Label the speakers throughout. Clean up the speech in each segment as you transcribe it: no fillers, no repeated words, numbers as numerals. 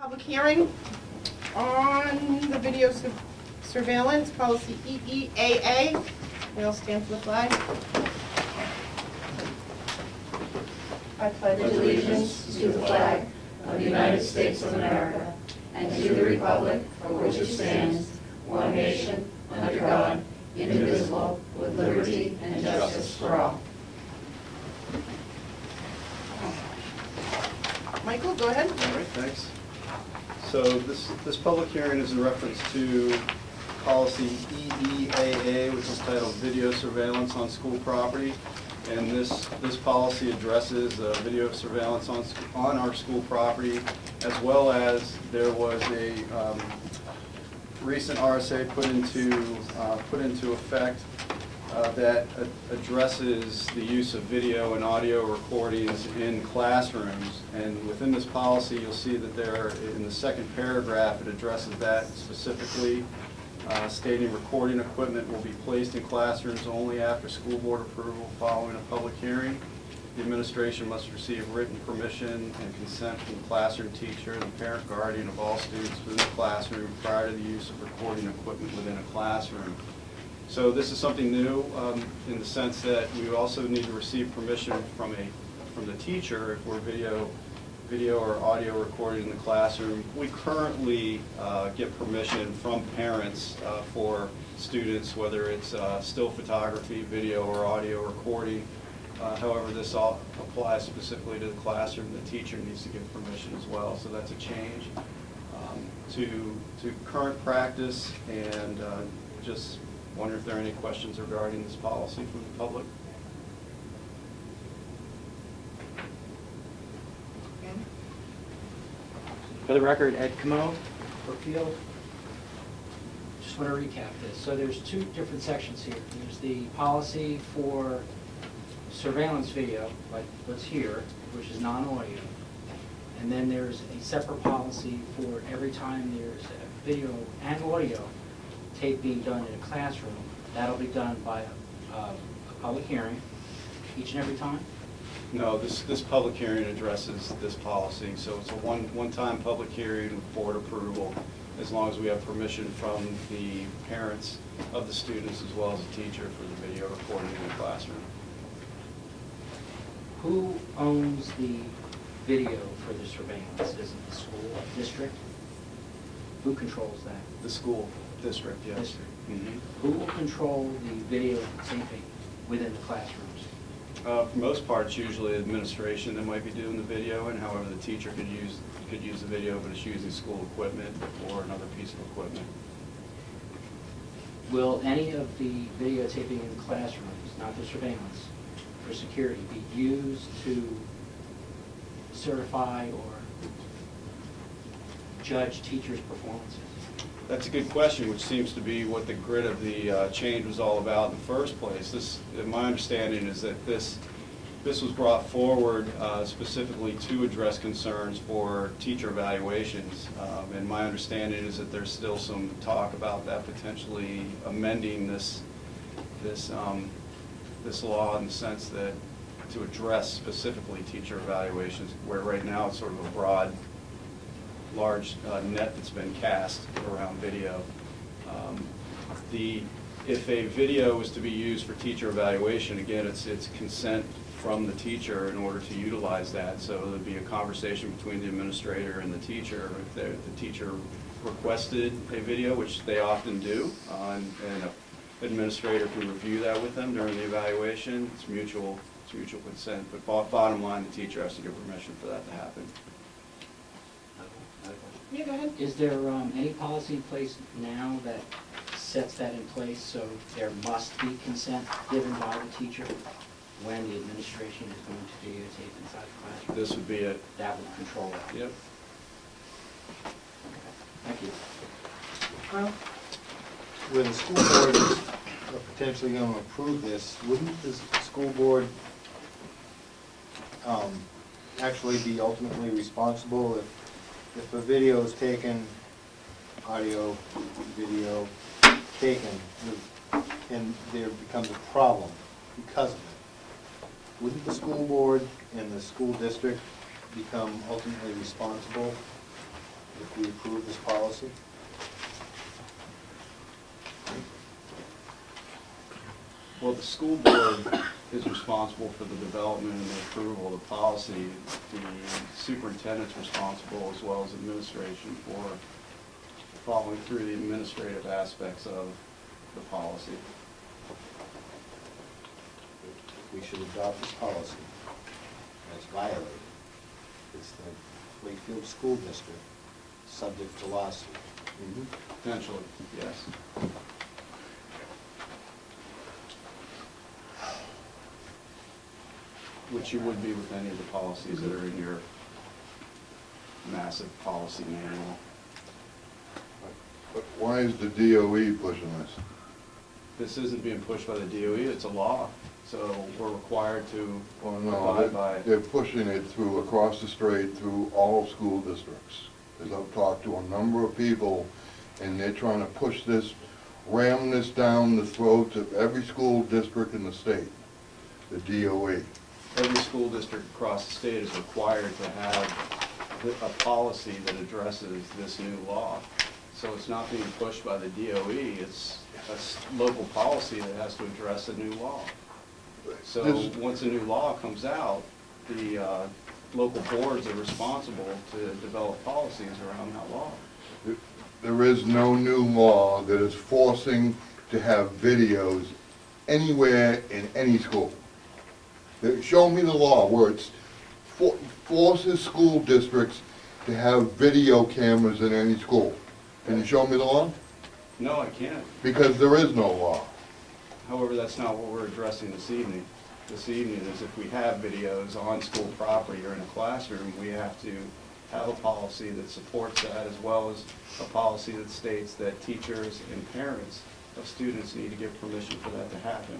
Speaker 1: Public hearing on the video surveillance policy EEAA. We all stand for the flag. I pledge
Speaker 2: allegiance to the flag of the United States of America and to the republic for which it stands, one nation, under God, indivisible, with liberty and justice for all.
Speaker 1: Michael, go ahead.
Speaker 3: All right, thanks. So this public hearing is in reference to policy EEAA, which is titled Video Surveillance on School Property. And this policy addresses video surveillance on our school property, as well as there was a recent RSA put into effect that addresses the use of video and audio recordings in classrooms. And within this policy, you'll see that there, in the second paragraph, it addresses that specifically, stating recording equipment will be placed in classrooms only after school board approval following a public hearing. The administration must receive written permission and consent from the classroom teacher and the parent guardian of all students within the classroom prior to the use of recording equipment within a classroom. So this is something new in the sense that we also need to receive permission from the teacher if we're video or audio recorded in the classroom. We currently get permission from parents for students, whether it's still photography, video, or audio recording. However, this all applies specifically to the classroom. The teacher needs to give permission as well, so that's a change to current practice. And just wonder if there are any questions regarding this policy from the public.
Speaker 4: For the record, Ed Comeau, Wakefield. Just want to recap this. So there's two different sections here. There's the policy for surveillance video, like what's here, which is non-audio. And then there's a separate policy for every time there's a video and audio tape being done in a classroom. That'll be done by a public hearing each and every time?
Speaker 3: No, this public hearing addresses this policy, so it's a one-time public hearing with board approval, as long as we have permission from the parents of the students as well as the teacher for the video recording in the classroom.
Speaker 4: Who owns the video for the surveillance? Is it the school district? Who controls that?
Speaker 3: The school district, yes.
Speaker 4: District.
Speaker 3: Mm-hmm.
Speaker 4: Who will control the video taping within the classrooms?
Speaker 3: For most parts, usually administration that might be doing the video, and however the teacher could use the video, but it's using school equipment or another piece of equipment.
Speaker 4: Will any of the videotaping in classrooms, not the surveillance, for security, be used to certify or judge teachers' performances?
Speaker 3: That's a good question, which seems to be what the grit of the change was all about in the first place. My understanding is that this was brought forward specifically to address concerns for teacher evaluations. And my understanding is that there's still some talk about that potentially amending this law in the sense that to address specifically teacher evaluations, where right now it's sort of a broad, large net that's been cast around video. If a video is to be used for teacher evaluation, again, it's consent from the teacher in order to utilize that. So there'd be a conversation between the administrator and the teacher. If the teacher requested a video, which they often do, and an administrator can review that with them during the evaluation, it's mutual consent. But bottom line, the teacher has to give permission for that to happen.
Speaker 1: Yeah, go ahead.
Speaker 4: Is there any policy in place now that sets that in place, so there must be consent given by the teacher when the administration is going to videotape inside the classroom?
Speaker 3: This would be it.
Speaker 4: That would control that?
Speaker 3: Yep.
Speaker 4: Okay. Thank you.
Speaker 1: Well,
Speaker 5: Where the school board is potentially going to approve this, wouldn't the school board actually be ultimately responsible if a video is taken, audio, video taken, and there becomes a problem because of it? Wouldn't the school board and the school district become ultimately responsible we approve this policy?
Speaker 3: Well, the school board is responsible for the development and the approval of the policy. The superintendent's responsible, as well as administration, for following through the administrative aspects of the policy.
Speaker 5: We should adopt this policy as violated. It's the Wakefield School District, subject to lawsuit.
Speaker 3: Potentially, yes. Which you would be with any of the policies that are in your massive policy manual.
Speaker 6: But why is the DOE pushing this?
Speaker 3: This isn't being pushed by the DOE, it's a law, so we're required to
Speaker 6: Well,
Speaker 3: abide
Speaker 6: no,
Speaker 3: by.
Speaker 6: they're pushing it through, across the strait, through all school districts. Because I've talked to a number of people, and they're trying to push this, ram this down the throats of every school district in the state, the DOE.
Speaker 3: Every school district across the state is required to have a policy that addresses this new law. So it's not being pushed by the DOE, it's a local policy that has to address a new law. So
Speaker 6: This-
Speaker 3: once a new law comes out, the local boards are responsible to develop policies around that law.
Speaker 6: There is no new law that is forcing to have videos anywhere in any school. Show me the law where it's forces school districts to have video cameras in any school. Can you show me the law?
Speaker 3: No, I can't.
Speaker 6: Because there is no law.
Speaker 3: However, that's not what we're addressing this evening. This evening is if we have videos on school property or in a classroom, we have to have a policy that supports that, as well as a policy that states that teachers and parents of students need to give permission for that to happen.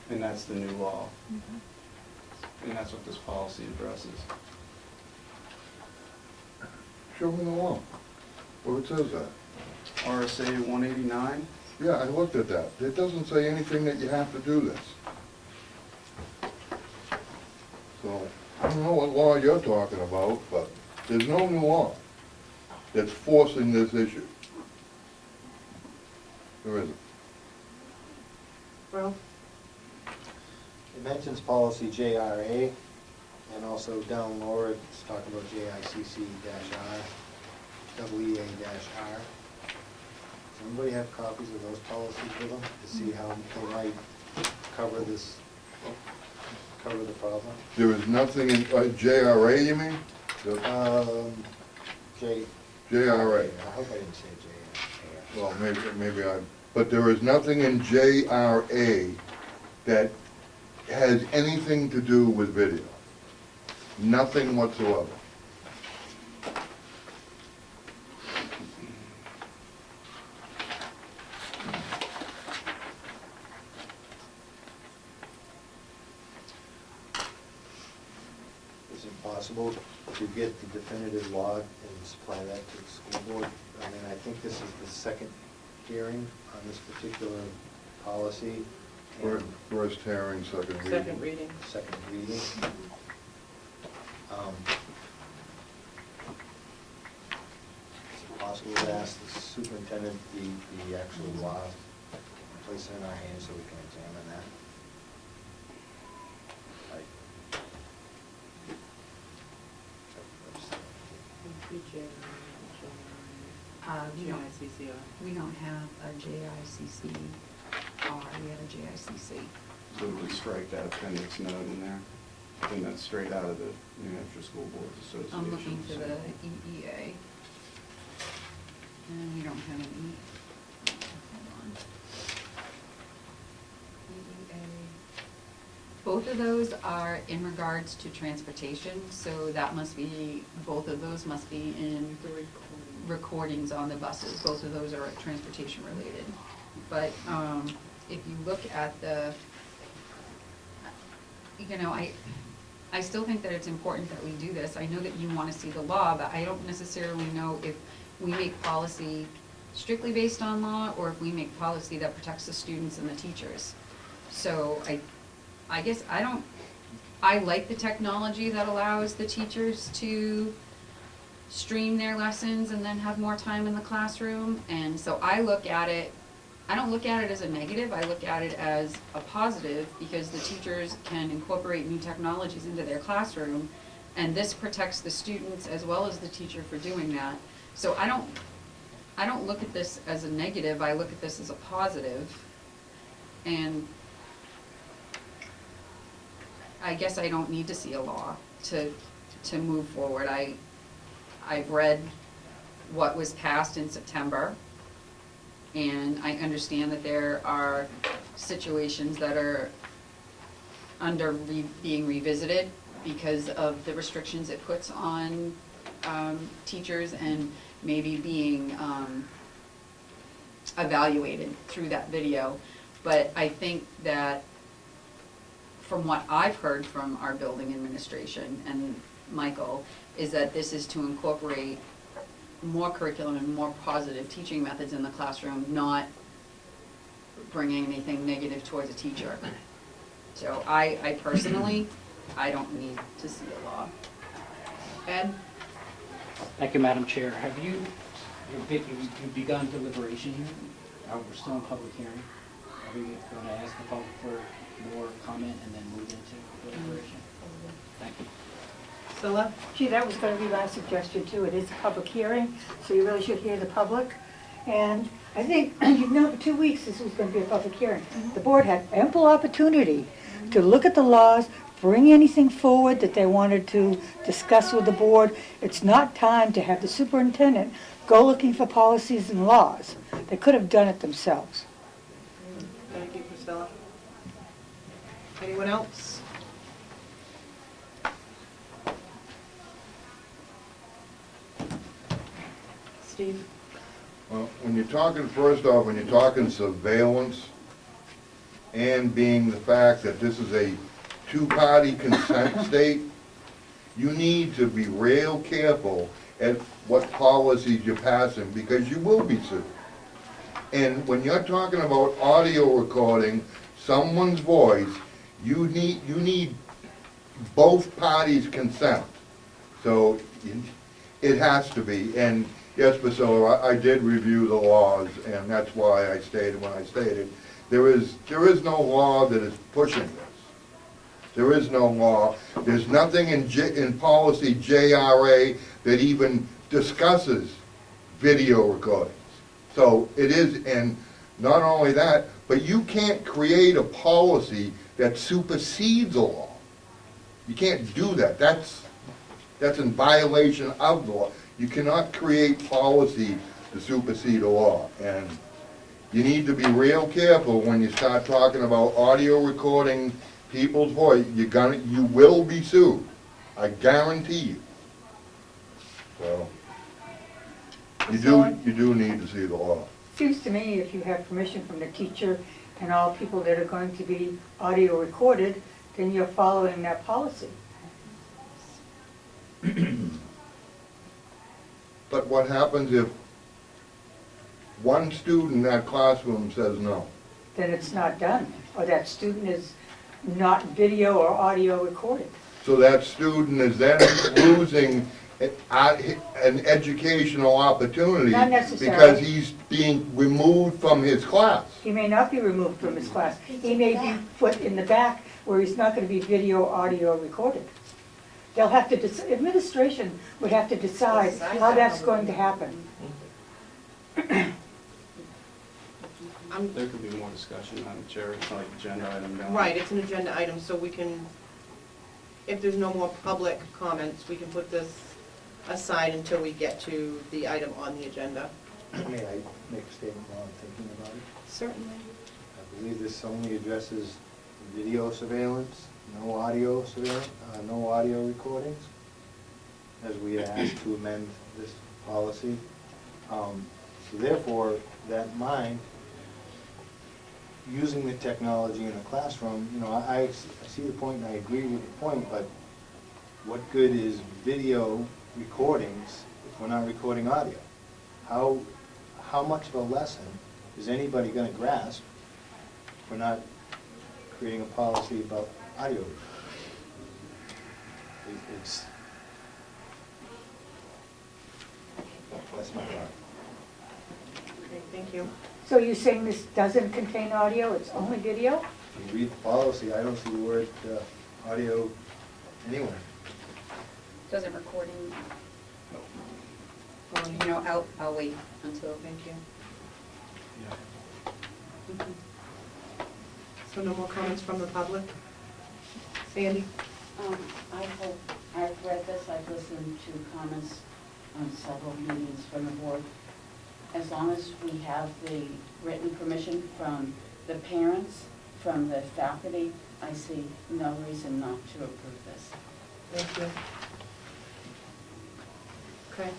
Speaker 3: And that's the new law. And that's what this policy addresses.
Speaker 6: Show me the law, where it says that.
Speaker 3: RSA 189,
Speaker 6: Yeah, I looked at that. It doesn't say anything that you have to do this. So, I don't know what law you're talking about, but there's no new law that's forcing this issue. There isn't.
Speaker 1: Well,
Speaker 5: It mentions policy JRA, and also down lower, it's talking about JICC-R, WEA-R. Does anybody have copies of those policies with them, to see how they might cover this, cover the problem?
Speaker 6: There is nothing in, JRA you mean? The
Speaker 5: J.
Speaker 6: JRA.
Speaker 5: I hope I didn't say JRA.
Speaker 6: Well, maybe but there is nothing in JRA that has anything to do with video. Nothing whatsoever.
Speaker 5: Is it possible to get the definitive law and supply that to the school board? I mean, I think this is the second hearing on this particular policy. and
Speaker 6: First hearing, second reading.
Speaker 1: second reading.
Speaker 5: Second reading. Is it possible to ask the superintendent the actual law, place it in our hands so we can examine that?
Speaker 2: We don't have a JICC, we have a JICC.
Speaker 3: so we would strike that appendix note in there. And that's straight out of the New Hampshire School Boards Association.
Speaker 2: I'm looking for the
Speaker 3: so-
Speaker 2: EEA. And we don't have an hold on. EEA. Both of those are in regards to transportation, so that must be, both of those must be in recordings on the buses. Both of those are transportation related. But if you look at the, you know, I still think that it's important that we do this. I know that you want to see the law, but I don't necessarily know if we make policy strictly based on law, or if we make policy that protects the students and the teachers. So I guess I like the technology that allows the teachers to stream their lessons and then have more time in the classroom. And so I look at it, I don't look at it as a negative, I look at it as a positive, because the teachers can incorporate new technologies into their classroom, and this protects the students as well as the teacher for doing that. So I don't look at this as a negative, I look at this as a positive. And I guess I don't need to see a law to move forward. I've read what was passed in September, and I understand that there are situations that are being revisited because of the restrictions it puts on teachers, and maybe being evaluated through that video. But I think that from what I've heard from our building administration and Michael, is that this is to incorporate more curriculum and more positive teaching methods in the classroom, not bringing anything negative towards a teacher. So I personally, I don't need to see a law.
Speaker 1: Ed?
Speaker 4: Thank you, Madam Chair. Have you begun deliberation here? We're still in public hearing. Are we going to ask the public for more comment and then move into deliberation? Thank you.
Speaker 1: Priscilla?
Speaker 7: Gee, that was going to be my suggestion too. It is a public hearing, so you really should hear the public. And I think, you've known for 2 weeks this was going to be a public hearing. The board had ample opportunity to look at the laws, bring anything forward that they wanted to discuss with the board. It's not time to have the superintendent go looking for policies and laws. They could have done it themselves.
Speaker 1: Thank you, Priscilla. Anyone else? Steve?
Speaker 6: Well, when you're talking, first off, when you're talking surveillance, and being the fact that this is a two-party consent state, you need to be real careful at what policies you're passing, because you will be sued. And when you're talking about audio recording someone's voice, you need both parties' consent. So it has to be. And yes, Priscilla, I did review the laws, and that's why I stated when I stated, there is no law that is pushing this. There is no law. There's nothing in policy JRA that even discusses video recordings. So it is, and not only that, but you can't create a policy that supersedes a law. You can't do that. That's in violation of the law. You cannot create policy to supersede a law. And you need to be real careful when you start talking about audio recording people's voice. You will be sued. I guarantee you. So you do need to see the law.
Speaker 7: Seems to me if you have permission from the teacher and all people that are going to be audio recorded, then you're following that policy.
Speaker 6: But what happens if one student in that classroom says no?
Speaker 7: Then it's not done, or that student is not video or audio recorded.
Speaker 6: So that student is then losing an educational opportunity
Speaker 7: Not necessarily.
Speaker 6: because he's being removed from his class.
Speaker 7: He may not be removed from his class. He may be put in the back where he's not going to be video or audio recorded. They'll have to, administration would have to decide how that's going to happen.
Speaker 3: There could be more discussion, Madam Chair. It's not an agenda item now.
Speaker 1: Right, it's an agenda item, so we can, if there's no more public comments, we can put this aside until we get to the item on the agenda.
Speaker 5: May I make a statement while I'm thinking about it?
Speaker 1: Certainly.
Speaker 5: I believe this only addresses video surveillance, no audio surveillance, no audio recordings, as we asked to amend this policy. So therefore, that mind, using the technology in the classroom, I see the point and I agree with the point, but what good is video recordings if we're not recording audio? How much of a lesson is anybody going to grasp if we're not creating a policy about audio? That's my thought.
Speaker 1: Okay, thank you.
Speaker 7: So you're saying this doesn't contain audio, it's only video?
Speaker 5: If you read the policy, I don't see the word audio anywhere.
Speaker 2: Doesn't recording,
Speaker 1: Hold on.
Speaker 2: you know, I'll wait until.
Speaker 1: Thank you. So no more comments from the public? Sandy?
Speaker 8: I've read this, I've listened to comments on several meetings from the board. As long as we have the written permission from the parents, from the faculty, I see no reason not to approve this.
Speaker 1: Thank you. Okay.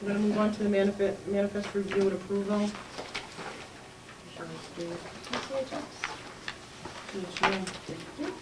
Speaker 1: We're gonna move on to the manifest review and approval. Sure, Steve. Yes, you.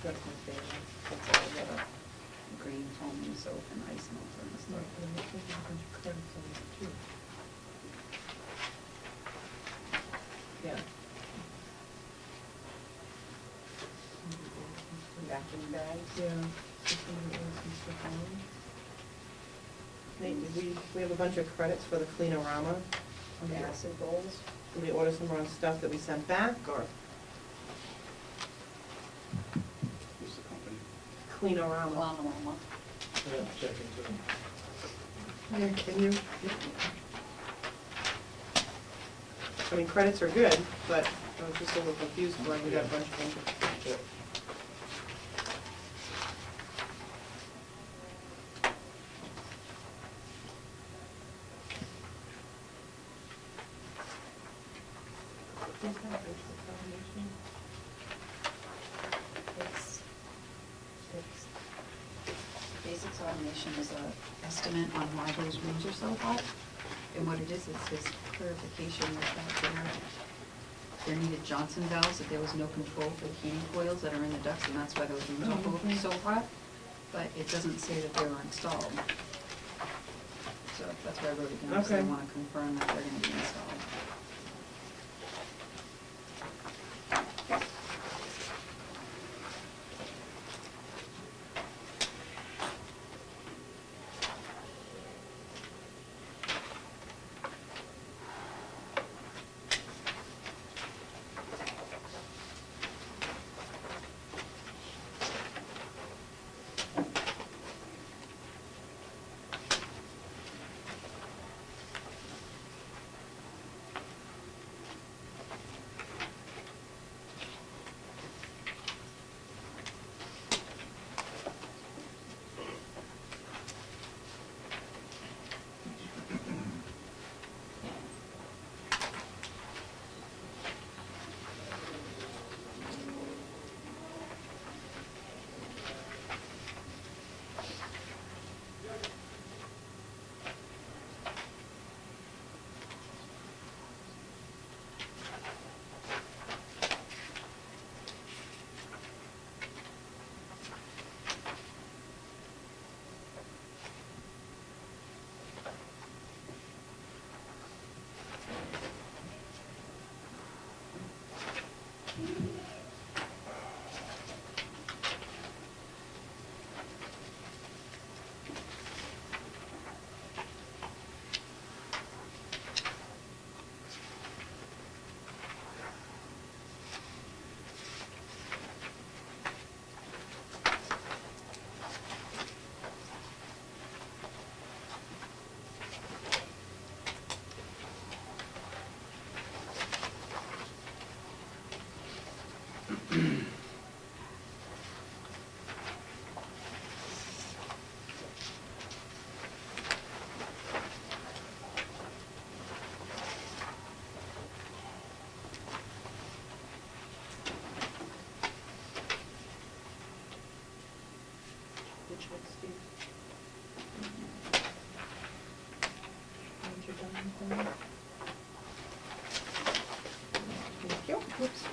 Speaker 1: That's my favorite. That's all I got.
Speaker 2: Green foam soap and ice melter and stuff.
Speaker 1: And there's a bunch of credits on it too. Yeah.
Speaker 2: Vacuum bags.
Speaker 1: Yeah. Nate, we have a bunch of credits for the Cleanorama.
Speaker 2: The acid bowls.
Speaker 1: Did we order some wrong stuff that we sent back, or
Speaker 3: Who's the company?
Speaker 1: Cleanorama?
Speaker 2: Llama.
Speaker 3: Yeah, check into it.
Speaker 1: Yeah, can you? I mean, credits are good, but I was just a little confused when we got a bunch of them.
Speaker 3: Yeah.
Speaker 2: Basics automation is an estimate on why those rooms are so hot. And what it is his clarification that there needed Johnson valves, that there was no control for the heating coils that are in the ducts, and that's why those rooms are so hot. But it doesn't say that they were installed. So that's why I wrote it down, because I
Speaker 1: Okay.
Speaker 2: want to confirm that they're going to be installed.
Speaker 1: Thank you. Whoops.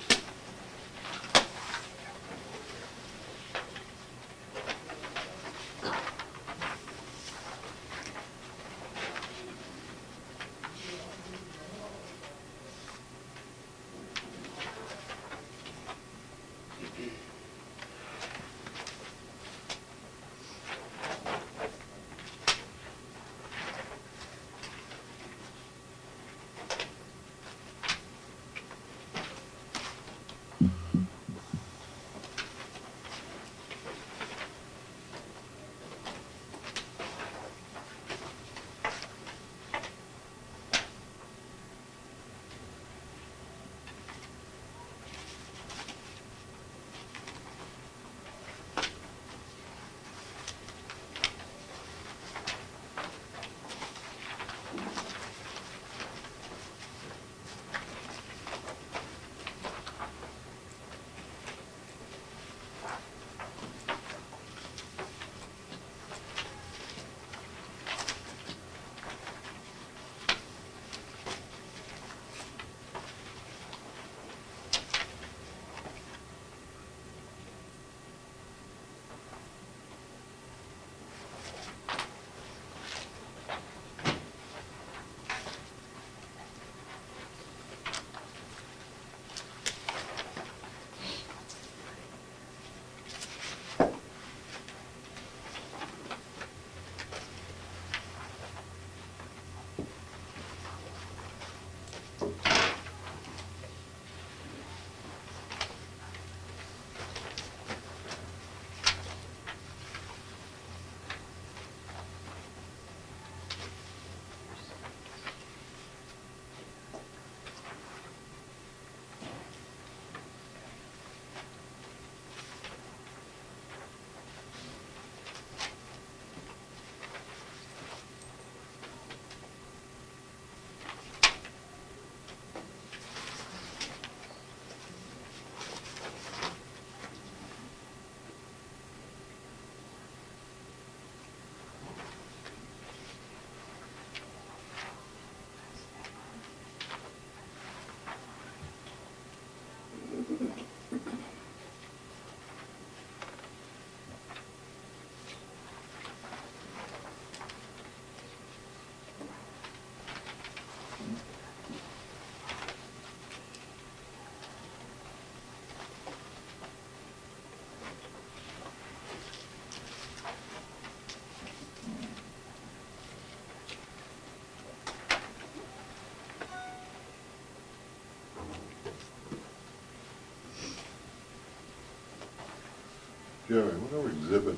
Speaker 6: Jerry, what are exhibit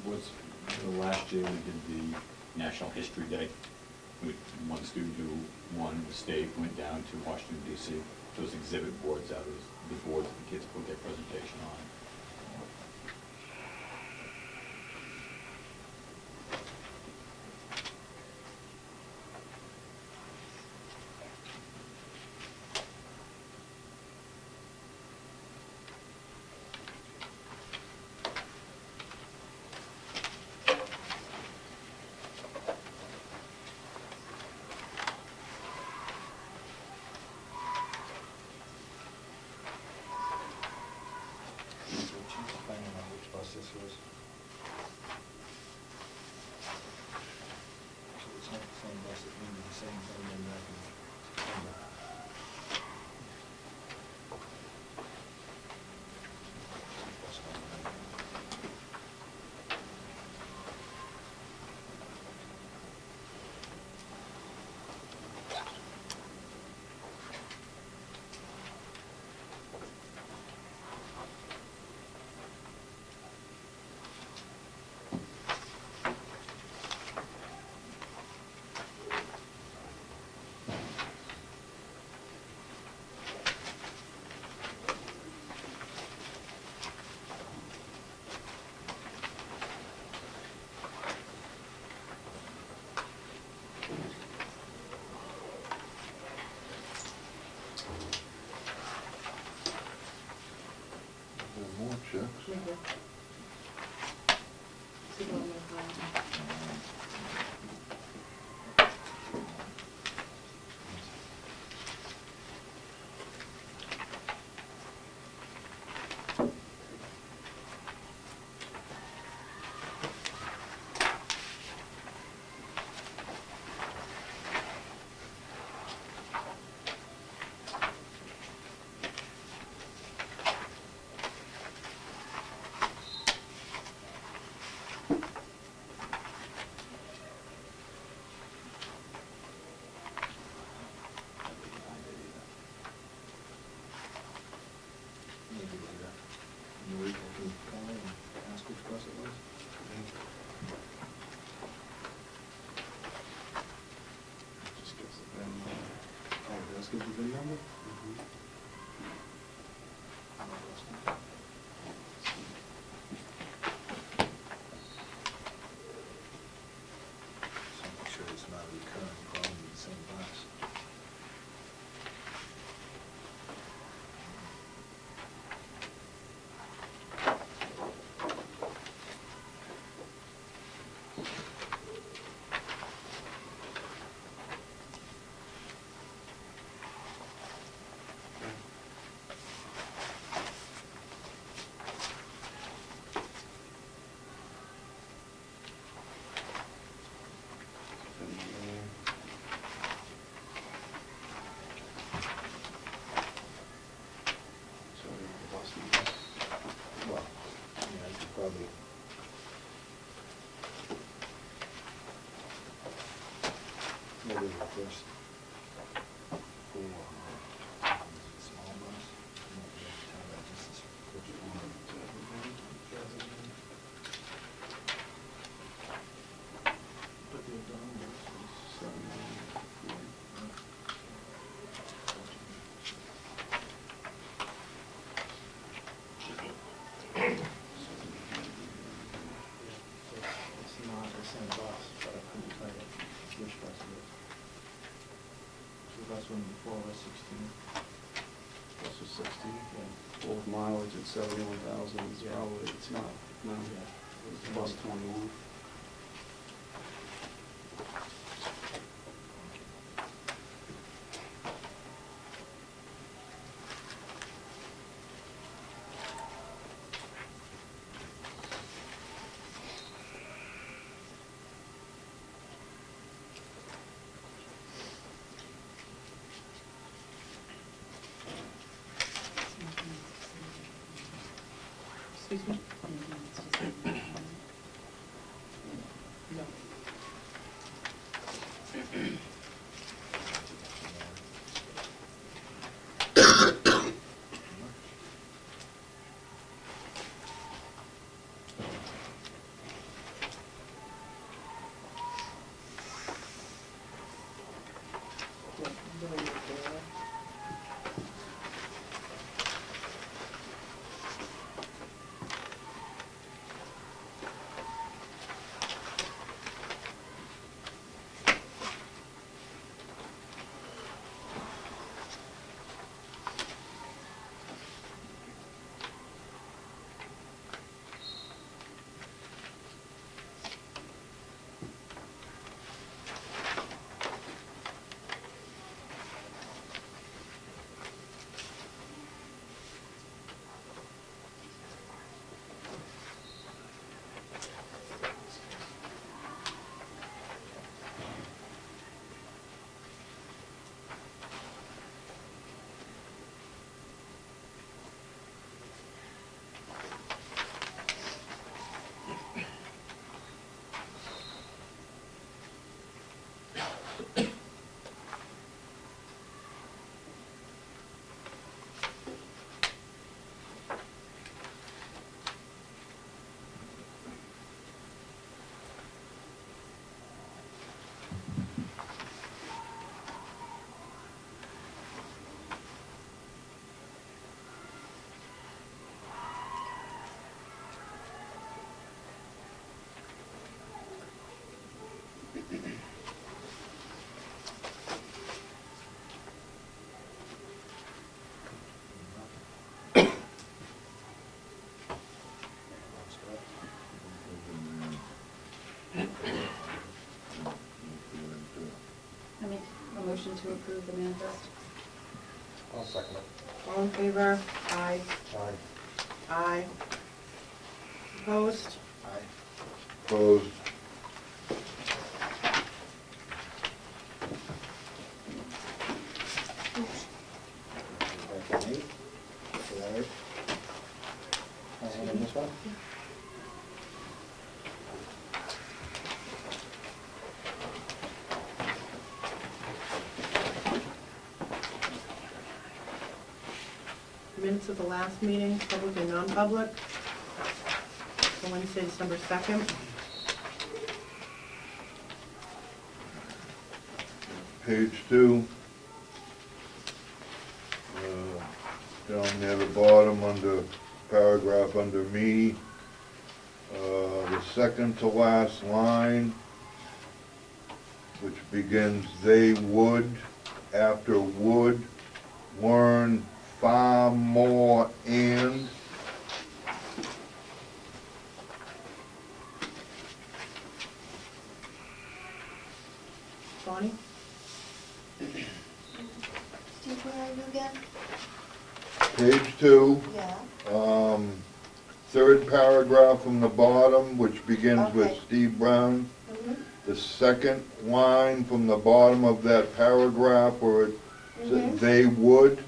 Speaker 6: boards?
Speaker 9: Last year we did the National History Day. One student who won the state went down to Washington DC. Those exhibit boards out of the boards the kids put their presentation on.
Speaker 5: Finding out which bus this was. So it's not the same bus that means the same thing in back in September. That's not right. VIN number? So make sure it's not a recurring problem in the same class. Well, yeah, I could probably. Maybe the first four, small bus. Tell that just is which one. But the abdominal is 7, 40. It's not the same bus, but I couldn't tell you which bus it is. So the bus one before was 16.
Speaker 3: This was 16, yeah. Full mileage at 71,000, it's
Speaker 5: Yeah.
Speaker 3: probably, it's not, no, it's bus 21.
Speaker 1: Excuse me? No.
Speaker 2: I make a motion to approve the manifest.
Speaker 5: I'll second it.
Speaker 1: All in favor? Aye.
Speaker 5: Aye.
Speaker 1: Aye. Opposed?
Speaker 5: Aye.
Speaker 6: Opposed?
Speaker 5: Back to me. Is that right? On this one?
Speaker 1: Minutes of the last meeting, public and non-public. For Wednesday, December 2nd.
Speaker 6: Page 2. down near the bottom under, paragraph under me, the second to last line, which begins, they would, after would, learn far more and.
Speaker 1: Bonnie?
Speaker 2: Steve, where are you again?
Speaker 6: Page 2,
Speaker 2: Yeah.
Speaker 6: third paragraph from the bottom, which begins with
Speaker 2: Okay.
Speaker 6: Steve Brown.
Speaker 2: Mm-hmm.
Speaker 6: The second line from the bottom of that paragraph where it said they would,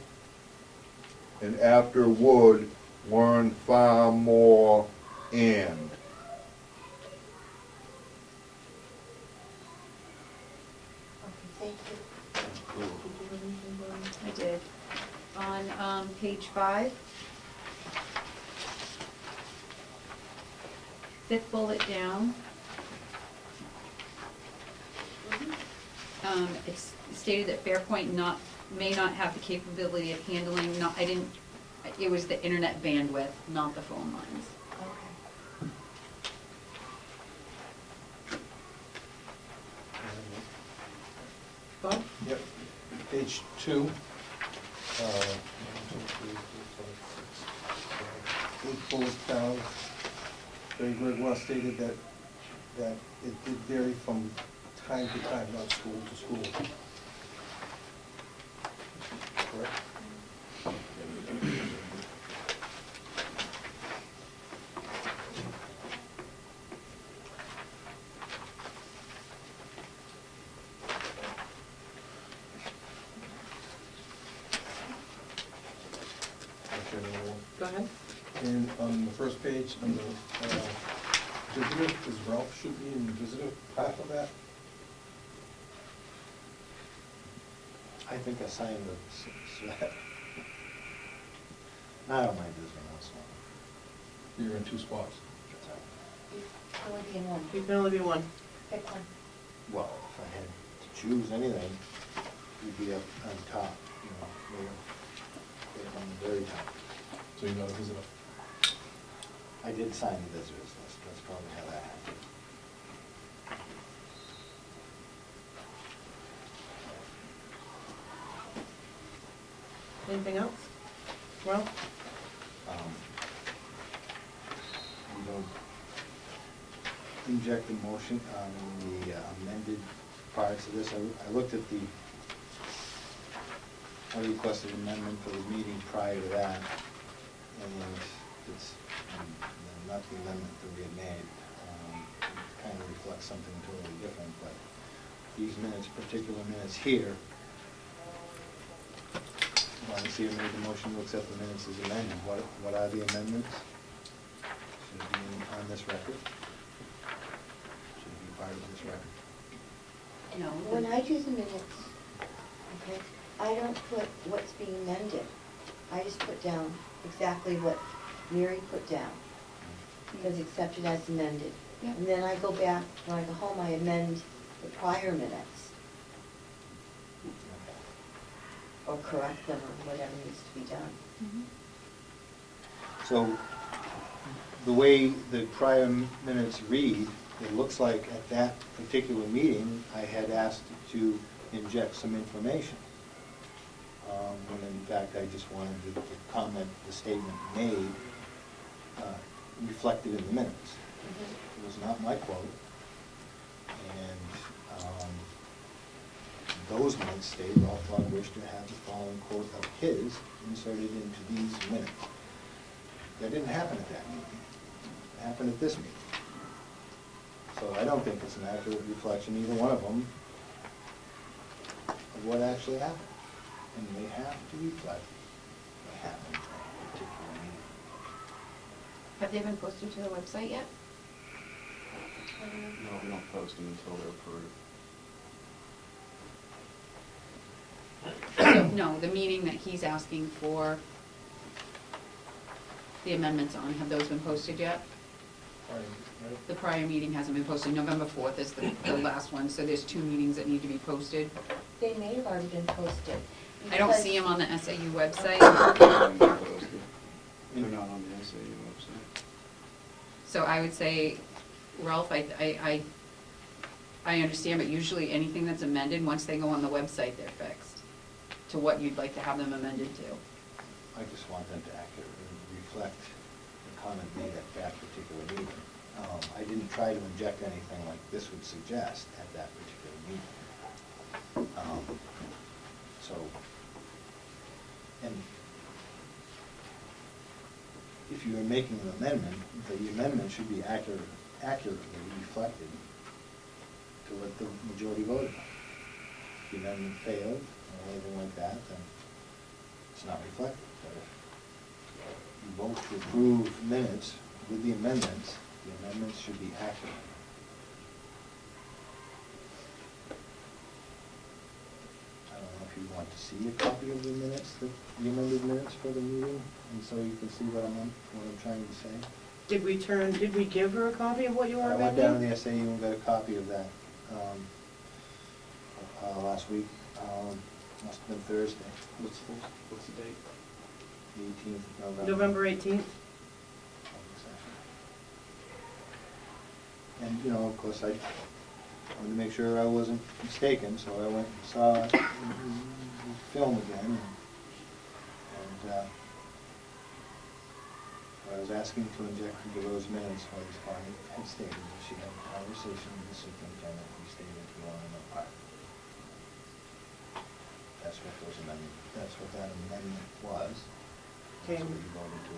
Speaker 6: and after would, learn far more and.
Speaker 2: Okay, thank you.
Speaker 10: I did. On page 5, fifth bullet down, it's stated that Fairpoint may not have the capability of handling, it was the internet bandwidth, not the phone lines.
Speaker 2: Okay.
Speaker 1: Bob?
Speaker 11: Yep, page 2. 8 bullets down, very well stated that it did vary from time to time, not school to school. Correct?
Speaker 1: Go ahead.
Speaker 11: And on the first page, on the visitor, is Ralph should be in the visitor part of that?
Speaker 5: I think I signed the, I don't mind this one, that's one.
Speaker 11: You're in 2 spots.
Speaker 2: Only be in one.
Speaker 1: You can only be one.
Speaker 2: Pick one.
Speaker 5: Well, if I had to choose anything, you'd be up on top, you know, there, on the very top.
Speaker 11: So you're not a visitor.
Speaker 5: I did sign the visitors list, that's probably how that happened.
Speaker 1: Anything else? Well,
Speaker 5: We don't inject the motion on the amended parts of this. I looked at the, I requested amendment for the meeting prior to that, and it's not the amendment that we had made. It kind of reflects something totally different, but these minutes, particular minutes here, obviously I made the motion to accept the minutes as amended. What are the amendments? Should it be on this record? Should it be part of this record?
Speaker 10: No.
Speaker 2: When I do the minutes, okay, I don't put what's being amended. I just put down exactly what Mary put down, because accepted as amended.
Speaker 10: Yeah.
Speaker 2: And then I go back, when I go home, I amend the prior minutes, or correct them, or whatever needs to be done.
Speaker 10: Mhm.
Speaker 5: So, the way the prior minutes read, it looks like at that particular meeting, I had asked to inject some information. When in fact, I just wanted to comment the statement made, reflected in the minutes. It was not my quote. And those minutes state, Relf Fogg wished to have the following quote of his inserted into these minutes. That didn't happen at that meeting. It happened at this meeting. So I don't think it's an accurate reflection, either one of them, of what actually happened. And they have to reflect what happened at that particular meeting.
Speaker 10: Have they been posted to the website yet?
Speaker 3: No, we don't post them until they're approved.
Speaker 10: No, the meeting that he's asking for the amendments on, have those been posted yet?
Speaker 11: Right?
Speaker 10: The prior meeting hasn't been posted. November 4th is the last one, so there's 2 meetings that need to be posted.
Speaker 2: They may have already been posted.
Speaker 10: I don't see them on the SAU website,
Speaker 3: They're not on the SAU website.
Speaker 10: so I would say, Ralph, I understand, but usually anything that's amended, once they go on the website, they're fixed to what you'd like to have them amended to.
Speaker 5: I just want them to accurately reflect the comment made at that particular meeting. I didn't try to inject anything like this would suggest at that particular meeting. So, and if you are making an amendment, the amendment should be accurately reflected to what the majority voted on. If the amendment failed, or anything like that, then it's not reflected. But if you vote to approve minutes with the amendments should be accurate. I don't know if you want to see a copy of the minutes, the amended minutes for the meeting, and so you can see what I'm trying to say.
Speaker 1: Did we give her a copy of what you were
Speaker 5: I went down to
Speaker 1: amending?
Speaker 5: the SAU and got a copy of that last week. Must have been Thursday,
Speaker 3: What's the date?
Speaker 5: the 18th of November.
Speaker 1: November 18th?
Speaker 5: And, you know, of course, I wanted to make sure I wasn't mistaken, so I went and saw the film again. And I was asking to inject into those minutes what Bonnie had stated, that she had a conversation with the superintendent who stated he wanted no part. That's what that amendment was. That's what you voted to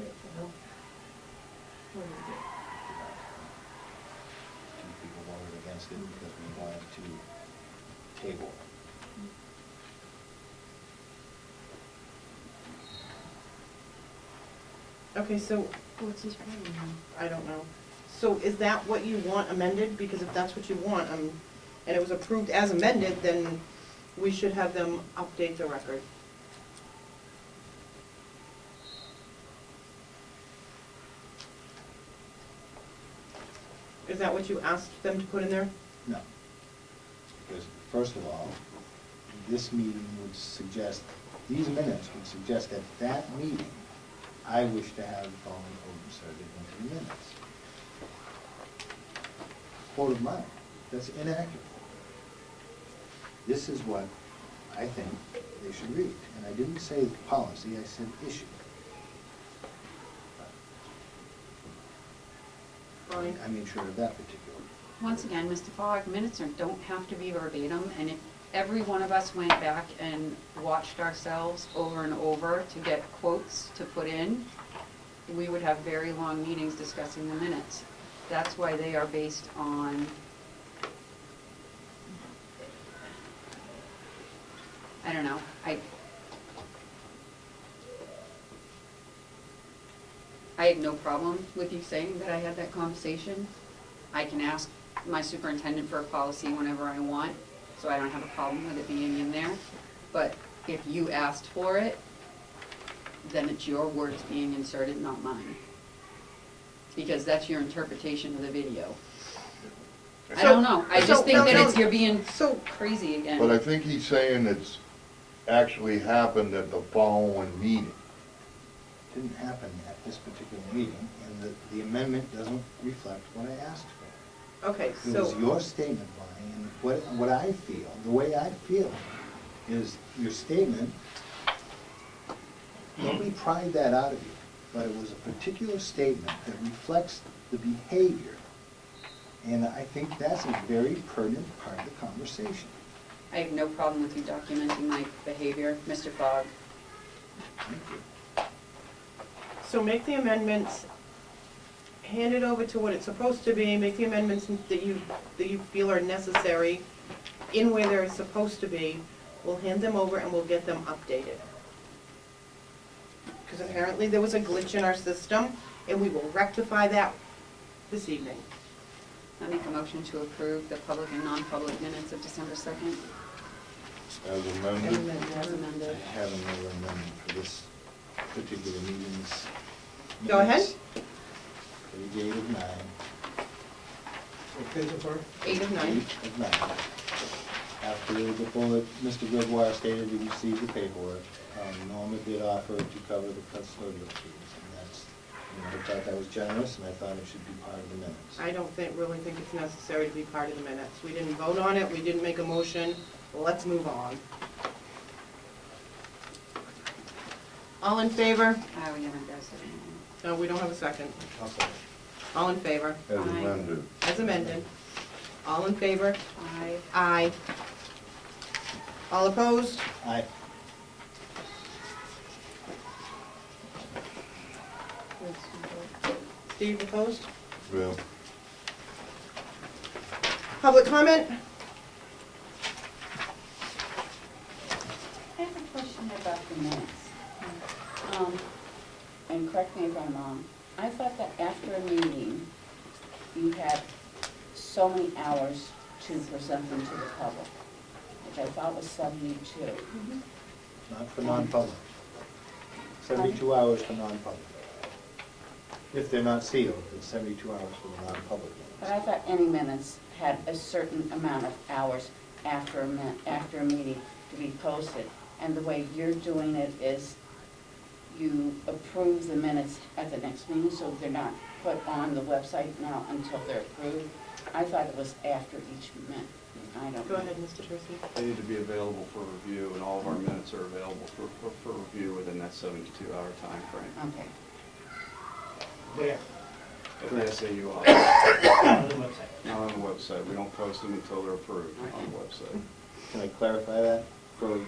Speaker 5: approve. Two people voted against it because we wanted to table it.
Speaker 1: Okay, so,
Speaker 10: What's his problem?
Speaker 1: I don't know. So is that what you want amended? Because if that's what you want, and it was approved as amended, then we should have them update the record. Is that what you asked them to put in there?
Speaker 5: No. Because, first of all, this meeting would suggest, these minutes would suggest at that meeting, I wish to have the following quote inserted into the minutes. Quote of mine, that's inaccurate. This is what I think they should read. And I didn't say policy, I said issue.
Speaker 1: Fine.
Speaker 5: I made sure of that particular.
Speaker 10: Once again, Mr. Fogg, minutes don't have to be verbatim, and if every one of us went back and watched ourselves over and over to get quotes to put in, we would have very long meetings discussing the minutes. That's why they are based on I don't know, I had no problem with you saying that I had that conversation. I can ask my superintendent for a policy whenever I want, so I don't have a problem with it being in there. But if you asked for it, then it's your words being inserted, not mine. Because that's your interpretation of the video. I don't know, I just think that you're being
Speaker 1: So,
Speaker 10: crazy again.
Speaker 6: But I think he's saying it's actually happened at the following meeting.
Speaker 5: Didn't happen at this particular meeting, and the amendment doesn't reflect what I asked for.
Speaker 1: okay,
Speaker 5: It was
Speaker 1: so,
Speaker 5: your statement, Bonnie, and what I feel, the way I feel, is your statement, nobody pried that out of you, but it was a particular statement that reflects the behavior. And I think that's a very pertinent part of the conversation.
Speaker 10: I have no problem with you documenting my behavior, Mr. Fogg.
Speaker 5: Thank you.
Speaker 1: so make the amendments, hand it over to what it's supposed to be, make the amendments that you feel are necessary in where they're supposed to be. We'll hand them over and we'll get them updated. Because apparently there was a glitch in our system, and we will rectify that this evening.
Speaker 10: I make a motion to approve the public and non-public minutes of December 2nd.
Speaker 6: As amended,
Speaker 10: As
Speaker 5: I
Speaker 10: amended.
Speaker 5: have another amendment for this particular meeting's
Speaker 1: Go ahead.
Speaker 5: minutes. For the date of 9.
Speaker 11: What page is it?
Speaker 1: 8 of 9.
Speaker 5: 8 of 9. The bullet, Mr. Goodwire stated he received the paperwork. Norma did offer to cover the custodial fees, and that's, I thought that was generous, and I thought it should be part of the minutes.
Speaker 1: I don't really think it's necessary to be part of the minutes. We didn't vote on it, we didn't make a motion, let's move on. All in favor?
Speaker 10: Oh, yeah, that's it.
Speaker 1: No, we don't have a second.
Speaker 5: I'll second.
Speaker 1: All in favor?
Speaker 6: As
Speaker 10: Aye.
Speaker 6: amended.
Speaker 1: As amended. All in favor?
Speaker 10: I,
Speaker 1: Aye. All opposed?
Speaker 5: Aye.
Speaker 1: Steve opposed?
Speaker 6: Bill.
Speaker 1: Public comment?
Speaker 8: I have a question about the minutes. And correct me if I'm wrong, I thought that after a meeting, you had so many hours to present them to the public, which I thought was 72.
Speaker 5: Not for non-public. 72 hours for non-public. If they're not sealed, it's 72 hours for the non-public
Speaker 8: But
Speaker 5: minutes.
Speaker 8: I thought any minutes had a certain amount of hours after a meeting to be posted. And the way you're doing it is you approve the minutes at the next meeting, so they're not put on the website now until they're approved. I thought it was after each minute. I don't know.
Speaker 1: Go ahead, Mr. Tercey.
Speaker 3: They need to be available for review, and all of our minutes are available for review within that 72-hour time frame.
Speaker 8: Okay.
Speaker 4: Where?
Speaker 3: At the SAU office,
Speaker 4: On the website.
Speaker 3: not on the website. We don't post them until they're approved on the website.
Speaker 5: Can I clarify that? For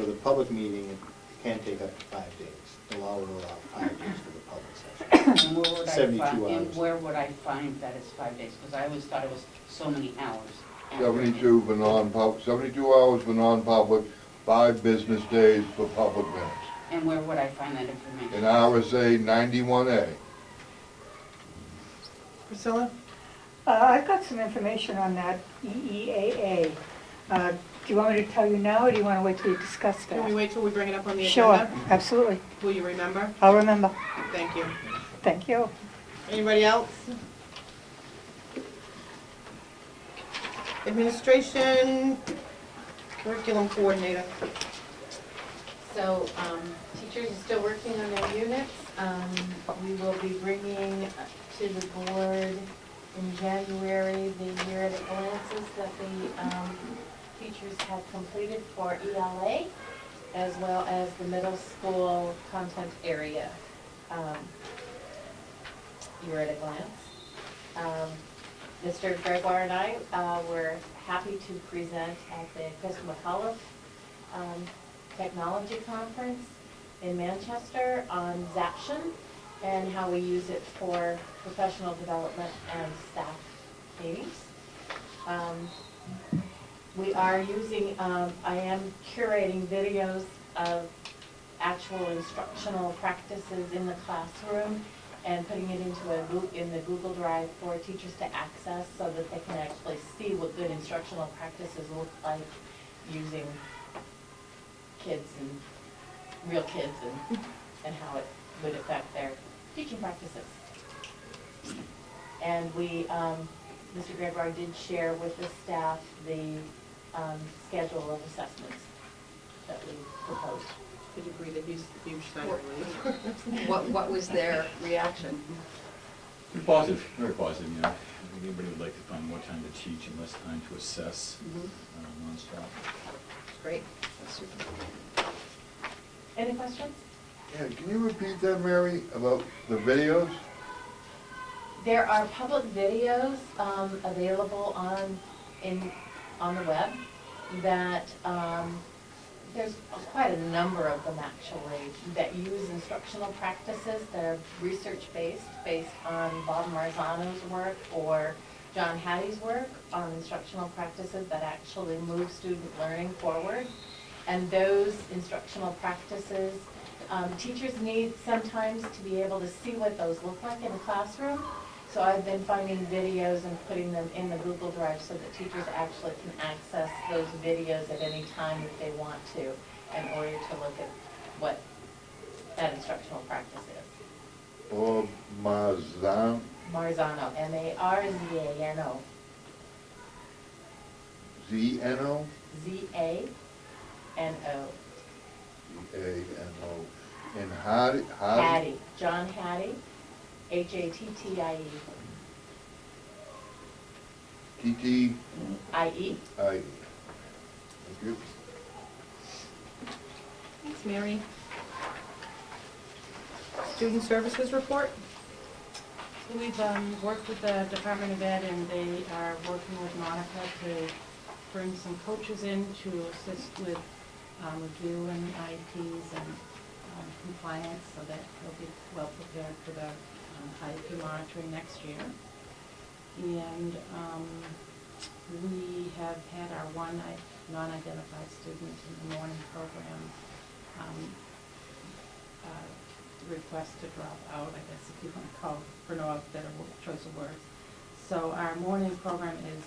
Speaker 5: the public meeting, it can take up to 5 days. The law will allow 5 days for the public session.
Speaker 8: And where would I
Speaker 5: 72
Speaker 8: find, and
Speaker 5: hours.
Speaker 8: where would I find that it's 5 days? Because I always thought it was so many hours.
Speaker 6: 72 for non-public, 72 hours for non-public, 5 business days for public minutes.
Speaker 8: And where would I find that information?
Speaker 6: In RSA 91A.
Speaker 1: Priscilla?
Speaker 7: I've got some information on that EEAA. Do you want me to tell you now, or do you want to wait till you discuss that?
Speaker 1: Can we wait till we bring it up on the
Speaker 7: Sure,
Speaker 1: agenda?
Speaker 7: absolutely.
Speaker 1: Will you remember?
Speaker 7: I'll remember.
Speaker 1: Thank you.
Speaker 7: Thank you.
Speaker 1: Anybody else? Administration, curriculum coordinator.
Speaker 12: So, teachers are still working on their units. We will be bringing to the board in January the year at a glances that the teachers have completed for ELA, as well as the middle school content area year at a glance. Mr. Gregoire and I were happy to present at the Chris McAuliffe Technology Conference in Manchester on Zaption and how we use it for professional development and staff meetings. We are using, I am curating videos of actual instructional practices in the classroom and putting it into in the Google Drive for teachers to access so that they can actually see what good instructional practices look like using kids and real kids and how it would affect their teaching practices. And we, Mr. Gregoire did share with the staff the schedule of assessments that we proposed.
Speaker 1: Did you breathe a huge sigh of relief?
Speaker 10: what was their reaction?
Speaker 9: Positive, very positive, you know. I think everybody would like to find more time to teach and less time to assess nonstop.
Speaker 10: Great, that's super.
Speaker 12: Any questions?
Speaker 6: Yeah, can you repeat that, Mary, about the videos?
Speaker 12: There are public videos available on the web that there's quite a number of them actually that use instructional practices that are research-based, based on Bob Marzano's work or John Hattie's work on instructional practices that actually move student learning forward. And those instructional practices, teachers need sometimes to be able to see what those look like in a classroom. So I've been finding videos and putting them in the Google Drive so that teachers actually can access those videos at any time if they want to, in order to look at what that instructional practice is.
Speaker 6: Or Marzano?
Speaker 12: Marzano, M-A-R-Z-A-N-O.
Speaker 6: Z-N-O?
Speaker 12: Z-A-N-O.
Speaker 6: A-N-O. And Hattie?
Speaker 12: Hattie, John Hattie, Hattie.
Speaker 6: T-T-I-E.
Speaker 12: I-E.
Speaker 6: Thank you.
Speaker 1: Thanks, Mary. Student Services Report?
Speaker 13: We've worked with the Department of Ed, and they are working with Monica to bring some coaches in to assist with review and IEPs and compliance, so that they'll be well prepared for the IEP monitoring next year. And we have had our one non-identified student in the morning program request to drop out, I guess, if you want to call for no better choice of words. So our morning program is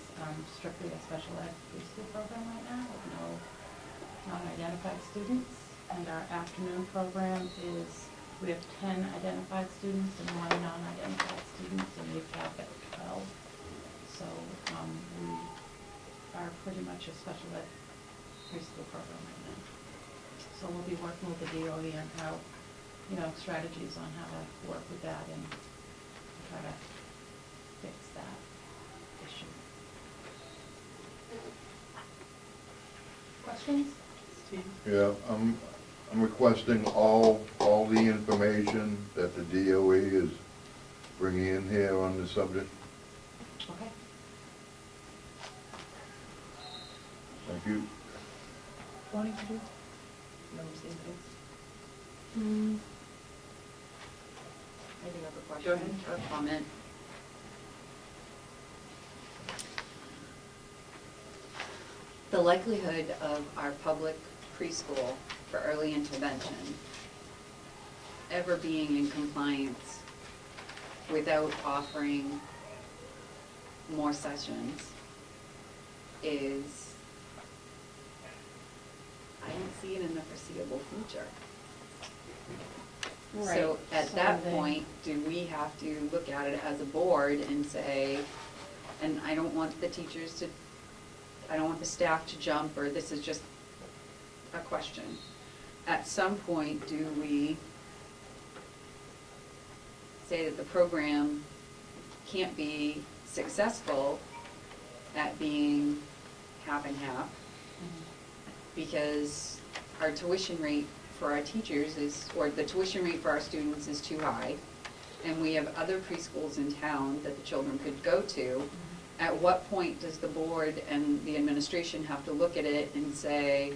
Speaker 13: strictly a special ed preschool program right now with no non-identified students. And our afternoon program is, we have 10 identified students and 1 non-identified student, and we cap at 12. So we are pretty much a special ed preschool program right now. So we'll be working with the DOE on how, strategies on how to work with that and try to fix that issue.
Speaker 1: Questions? Steve?
Speaker 6: Yeah, I'm requesting all the information that the DOE is bringing in here on the subject.
Speaker 13: Okay.
Speaker 6: Thank you.
Speaker 1: Bonnie, could you? No, Steve, thanks.
Speaker 10: I do have a question.
Speaker 1: Go ahead.
Speaker 10: Or a comment. The likelihood of our public preschool for early intervention ever being in compliance without offering more sessions is, I don't see it in the foreseeable future. So at that point, do we have to look at it as a board and say, and I don't want the teachers to, I don't want the staff to jump, or this is just a question. At some point, do we say that the program can't be successful at being half and half? Because our tuition rate for our teachers is, or the tuition rate for our students is too high, and we have other preschools in town that the children could go to. At what point does the board and the administration have to look at it and say,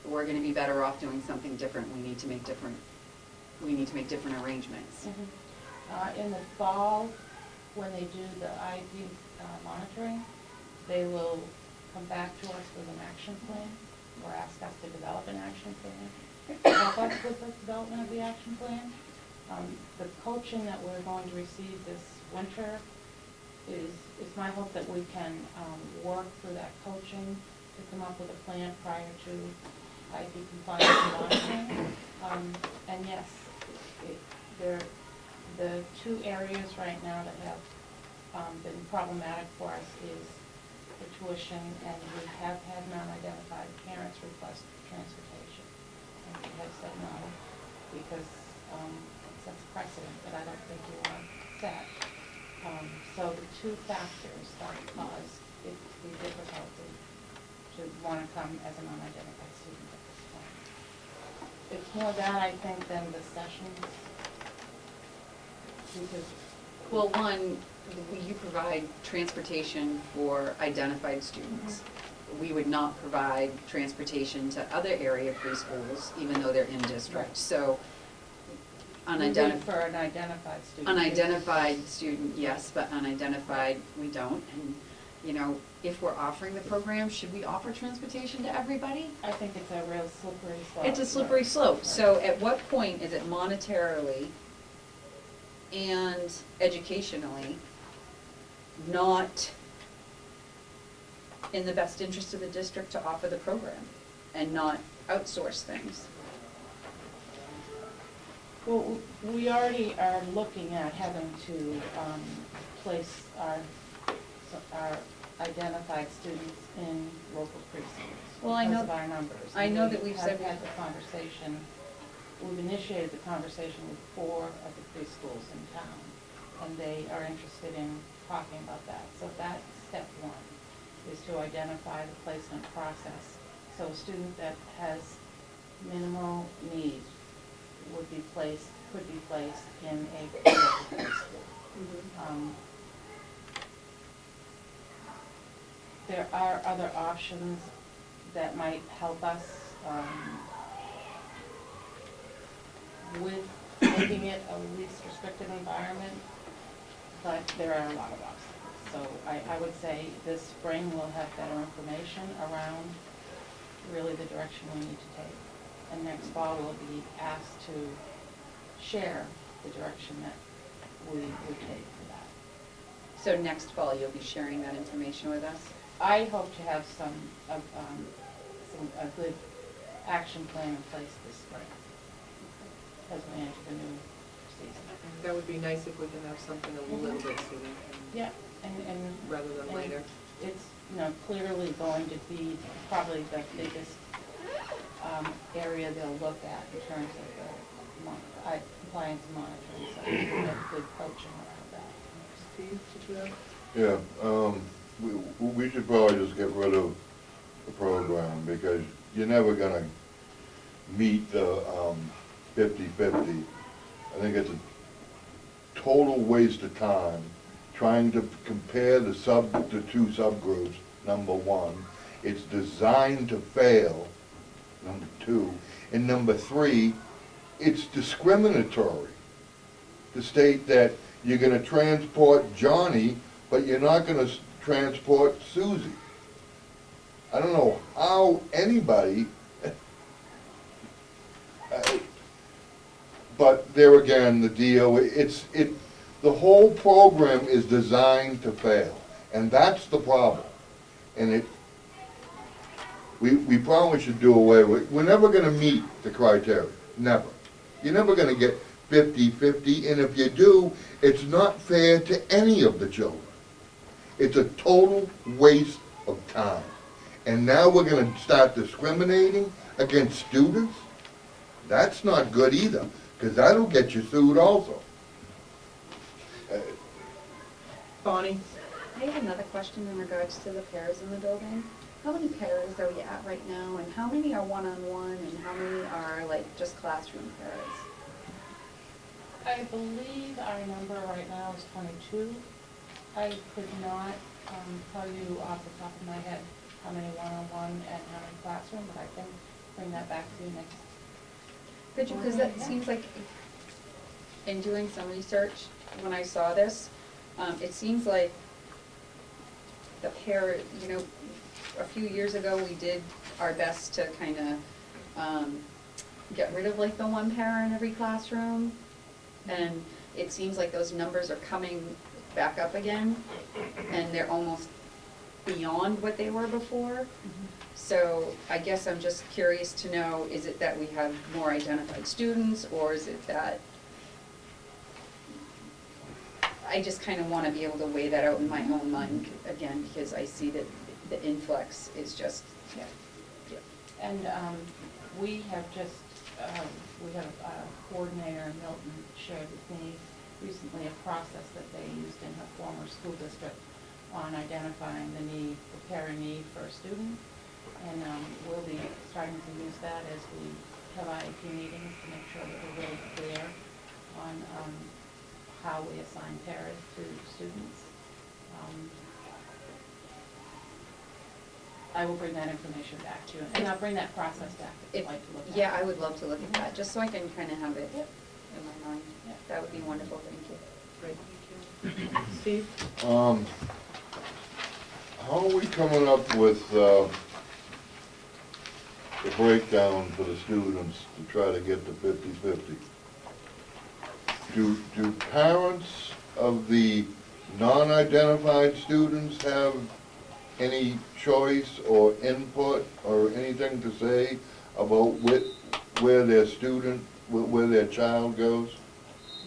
Speaker 10: we're gonna be better off doing something different, we need to make different arrangements?
Speaker 13: In the fall, when they do the IEP monitoring, they will come back to us with an action plan, or ask us to develop an action plan, help us with the development of the action plan. The coaching that we're going to receive this winter is my hope that we can work through that coaching to come up with a plan prior to IEP compliance and monitoring. And yes, the two areas right now that have been problematic for us is the tuition, and we have had non-identified parents request transportation. And we have said no, because it sets a precedent that I don't think you want to set. So the two factors that cause it to be difficult to want to come as a non-identified student at this point. It's more that, I think, than the sessions. Because
Speaker 10: Well, one, you provide transportation for identified students. We would not provide transportation to other area preschools, even though they're in district.
Speaker 13: Right.
Speaker 10: So,
Speaker 13: we would
Speaker 10: unidentified,
Speaker 13: for an identified student.
Speaker 10: unidentified student, yes, but unidentified, we don't. And, if we're offering the program, should we offer transportation to everybody?
Speaker 13: I think it's a real slippery slope.
Speaker 10: It's a slippery slope. So at what point is it monetarily and educationally not in the best interest of the district to offer the program and not outsource things?
Speaker 13: Well, we already are looking at having to place our identified students in local preschools.
Speaker 10: Well, I know-
Speaker 13: Because of our numbers.
Speaker 10: I know that we've said-
Speaker 13: We have had the conversation, we've initiated the conversation with 4 of the preschools in town, and they are interested in talking about that. So that's step 1, is to identify the placement process. So a student that has minimal needs could be placed in a local preschool. There are other options that might help us with making it a least restrictive environment, but there are a lot of obstacles. So I would say this spring we'll have better information around really the direction we need to take. And next fall we'll be asked to share the direction that we would take for that.
Speaker 10: So next fall, you'll be sharing that information with us?
Speaker 13: I hope to have a good action plan in place this spring as we enter the new season.
Speaker 1: That would be nice if we can have something a little bit sooner.
Speaker 13: Yeah, and.
Speaker 1: Rather than
Speaker 13: and
Speaker 1: later.
Speaker 13: It's, clearly going to be probably the biggest area they'll look at in terms of the compliance monitoring, so we have good coaching around that.
Speaker 1: Steve, did you have?
Speaker 6: Yeah, we should probably just get rid of the program, because you're never gonna meet the 50-50. I think it's a total waste of time trying to compare the two subgroups, number 1. It's designed to fail, number 2. And number 3, it's discriminatory to state that you're gonna transport Johnny, but you're not gonna transport Susie. I don't know how anybody, but there again, the deal, the whole program is designed to fail, and that's the problem. And we probably should do away with, we're never gonna meet the criteria, never. You're never gonna get 50-50, and if you do, it's not fair to any of the children. It's a total waste of time. And now we're gonna start discriminating against students? That's not good either, because that'll get you sued also.
Speaker 1: Bonnie?
Speaker 10: I have another question in regards to the pairs in the building. How many pairs are we at right now, and how many are one-on-one, and how many are like just classroom pairs?
Speaker 13: I believe our number right now is 22. I could not tell you off the top of my head how many one-on-one and how many classroom, but I can bring that back to you next.
Speaker 10: Could you, because that seems like, in doing some research, when I saw this, it seems like the pair, a few years ago, we did our best to kind of get rid of like the one pair in every classroom. And it seems like those numbers are coming back up again, and they're almost beyond what they were before. So I guess I'm just curious to know, is it that we have more identified students, or is it that I just kind of want to be able to weigh that out in my own mind again, because I see that the influx is just, yeah.
Speaker 13: And we have just, we have a coordinator, Milton, shared with me recently a process that they used in her former school district on identifying the need, preparing need for a student. And we'll be starting to use that as we have IEP meetings to make sure that we're really clear on how we assign pairs to students. I will bring that information back to you, and I'll bring that process back if you'd like to look at it.
Speaker 10: Yeah, I would love to look at that, just so I can kind of have it
Speaker 13: Yep.
Speaker 10: in my mind.
Speaker 13: Yep.
Speaker 10: That would be wonderful, thank you.
Speaker 1: Great, thank you. Steve?
Speaker 6: How are we coming up with the breakdown for the students to try to get to 50-50? Do parents of the non-identified students have any choice or input or anything to say about where their student, where their child goes?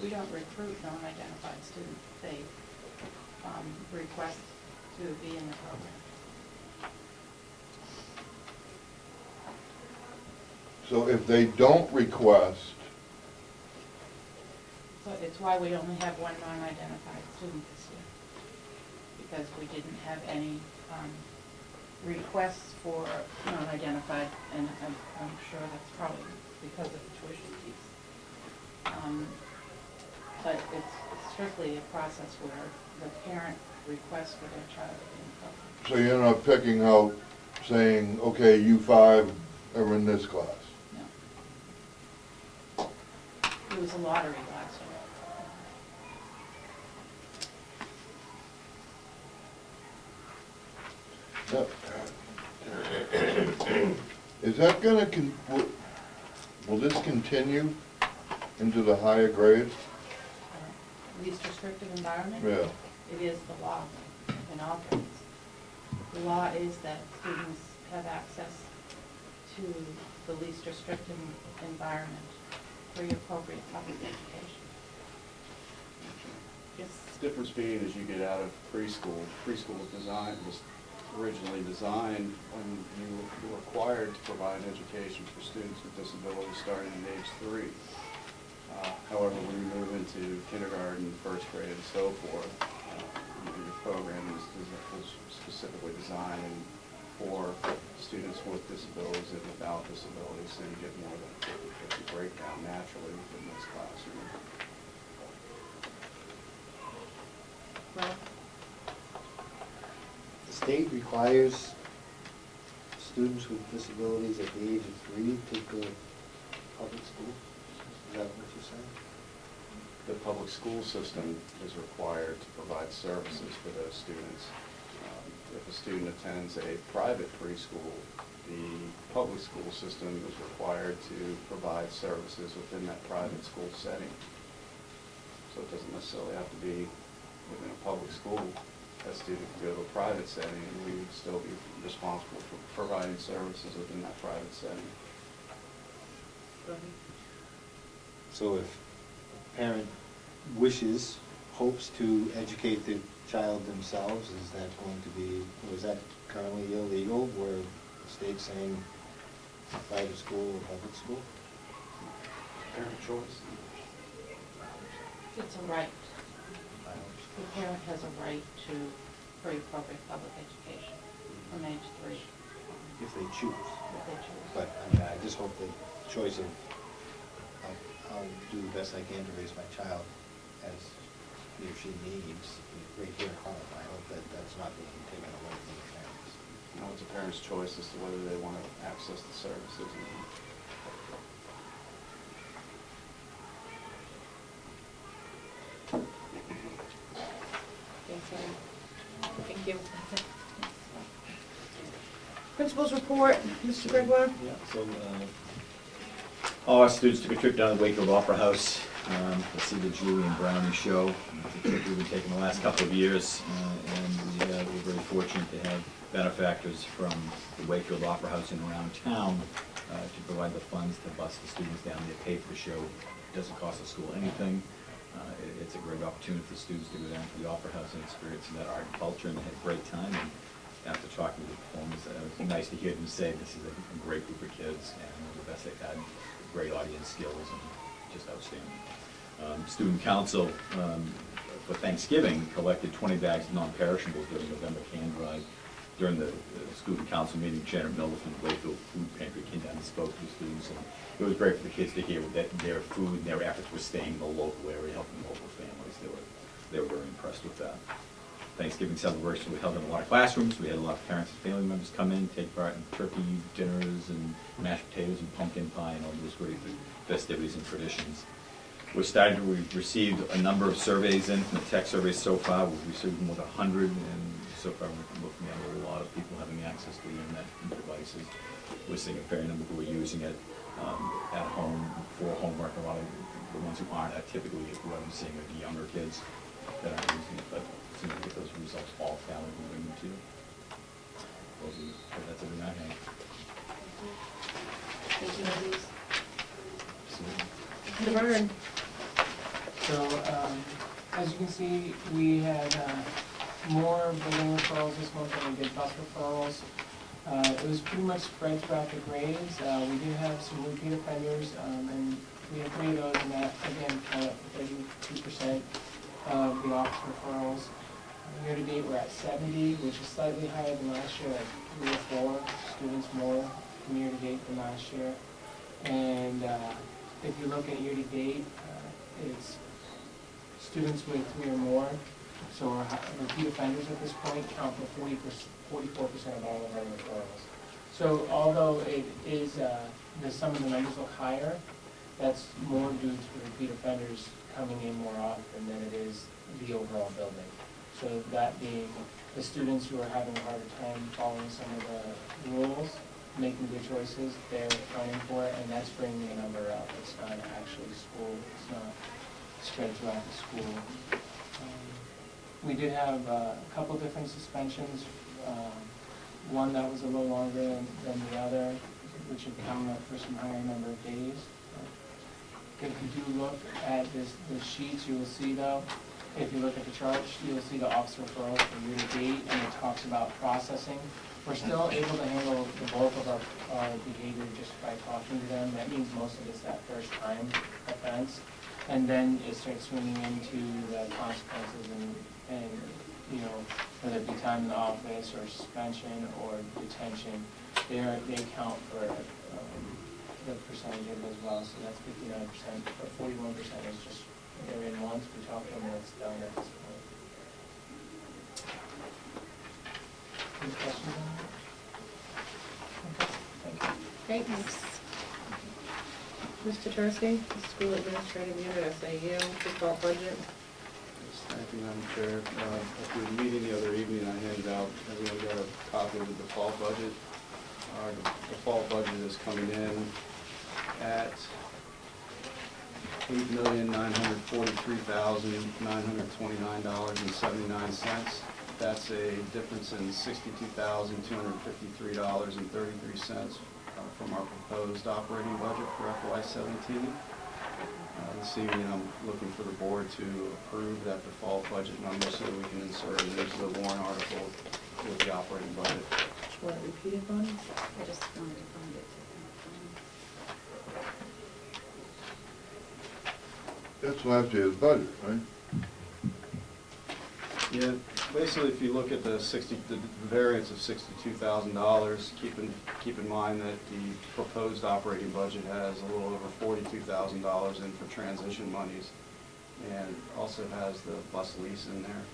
Speaker 13: We don't recruit non-identified students. They request to be in the program.
Speaker 6: So if they don't request,
Speaker 13: So it's why we only have one non-identified student this year, because we didn't have any requests for non-identified, and I'm sure that's probably because of the tuition piece. But it's strictly a process where the parent requests for their child to be in the program.
Speaker 6: so you're not picking out, saying, okay, you five are in this class.
Speaker 13: No. It was a lottery last year.
Speaker 6: Is that gonna, will this continue into the higher grades?
Speaker 13: Least restrictive environment?
Speaker 6: Yeah.
Speaker 13: It is the law in all grades. The law is that students have access to the least restrictive environment for your appropriate public education.
Speaker 3: The difference being as you get out of preschool, preschool was originally designed when you were required to provide education for students with disabilities starting at age 3. However, when you move into kindergarten, first grade, and so forth, your program is specifically designed for students with disabilities and without disabilities, so you get more of a 50-50 breakdown naturally within this classroom.
Speaker 13: Well,
Speaker 5: The state requires students with disabilities at the age of 3 to go to public school? Is that what you're saying?
Speaker 3: The public school system is required to provide services for those students. If a student attends a private preschool, the public school system is required to provide services within that private school setting. So it doesn't necessarily have to be within a public school. A student can go to a private setting and we would still be responsible for providing services within that private setting.
Speaker 13: go ahead.
Speaker 5: So if a parent wishes, hopes to educate their child themselves, is that going to be, or is that currently illegal, where the state's saying private school or public school?
Speaker 3: Parent choice.
Speaker 13: It's a right. The parent has a right to free appropriate public education from age 3.
Speaker 5: If they choose.
Speaker 13: If they choose.
Speaker 5: But I mean, I just hope the choice of, I'll do the best I can to raise my child as he or she needs, right here at home. I hope that that's not being taken away from the parents.
Speaker 3: You know, it's a parent's choice as to whether they want to access the services or not.
Speaker 1: Thank you. Principal's report, Mr. Gregoire?
Speaker 14: Yeah, so, all our students took a trip down to Wakefield Opera House to see the Julian Brownie show. It's a trip we've been taking the last couple of years, and we're very fortunate to have benefactors from the Wakefield Opera House and around town to provide the funds to bus the students down there, pay for the show. It doesn't cost the school anything. It's a great opportunity for students to go down to the Opera House and experience that art and culture, and they had a great time. And after talking to the performers, it was nice to hear them say this is a great group of kids, and the best they've had, great audience skills, and just outstanding. Student Council, for Thanksgiving, collected 20 bags of non-perishables during the November can drive. During the student council meeting, Janet Miller from the Wakefield Food Pantry came down and spoke to the students, and it was great for the kids to hear that their food and their efforts were staying in the local area, helping local families. They were very impressed with that. Thanksgiving celebration we held in a lot of classrooms. We had a lot of parents and family members come in, take part in turkey dinners and mashed potatoes and pumpkin pie and all those great festivities and traditions. We've received a number of surveys in from the tech surveys so far. We've received more than 100, and so far we're looking at a lot of people having access to the internet and devices. We're seeing a fair number who are using it at home for homework. A lot of the ones who aren't typically what I'm seeing are the younger kids that aren't using it, but as soon as we get those results, all families will bring them to you. That's everything I have.
Speaker 10: Thank you, Aziz.
Speaker 1: Laverne?
Speaker 4: So, as you can see, we had
Speaker 15: more building referrals this month than we did bus referrals. It was pretty much spread throughout the grades. We did have some repeat offenders, and we had 3 of those, and that, again, kind of 32% of the office referrals. Year to date, we're at 70, which is slightly higher than last year, like 3 or 4 students more from year to date than last year. And if you look at year to date, it's students with 3 or more. So our repeat offenders at this point count for 44% of all of our referrals. So although it is, some of the numbers look higher, that's more due to repeat offenders coming in more often than it is the overall building. So that being the students who are having a harder time following some of the rules, making good choices, they're accounting for it, and that's bringing the number up. It's not actually school, it's not spread throughout the school. We did have a couple different suspensions, one that was a little longer than the other, which accounted for some higher number of days. If you do look at the sheets, you will see though, if you look at the charts, you will see the office referrals for year to date, and it talks about processing. We're still able to handle the bulk of our behavior just by talking to them. That means most of it's that first time offense. And then it starts swinging into the consequences and you know, whether it be time in the office or suspension or detention, they count for the percentage of it as well. So that's 59%, but 41% is just they're in once, we talk to them and it's done at this point. Any questions on that? Okay, thank you.
Speaker 1: Great, thanks. Mr. Tursi, the School Administrative Unit, SAU, default budget.
Speaker 3: Thank you, Madam Chair. At the meeting the other evening, I handed out, everyone got a copy of the default budget. Our default budget is coming in at $8,943,929.79. That's a difference in $62,253.33 from our proposed operating budget for FY17. This evening, I'm looking for the board to approve that default budget number so we can insert it into the warrant article with the operating budget.
Speaker 1: Want it repeated, Bonnie?
Speaker 10: I just wanted to find it.
Speaker 6: That's last year's budget, right?
Speaker 3: Yeah, basically, if you look at the variance of $62,000, keep in mind that the proposed operating budget has a little over $42,000 in for transition monies, and also has the bus lease in there.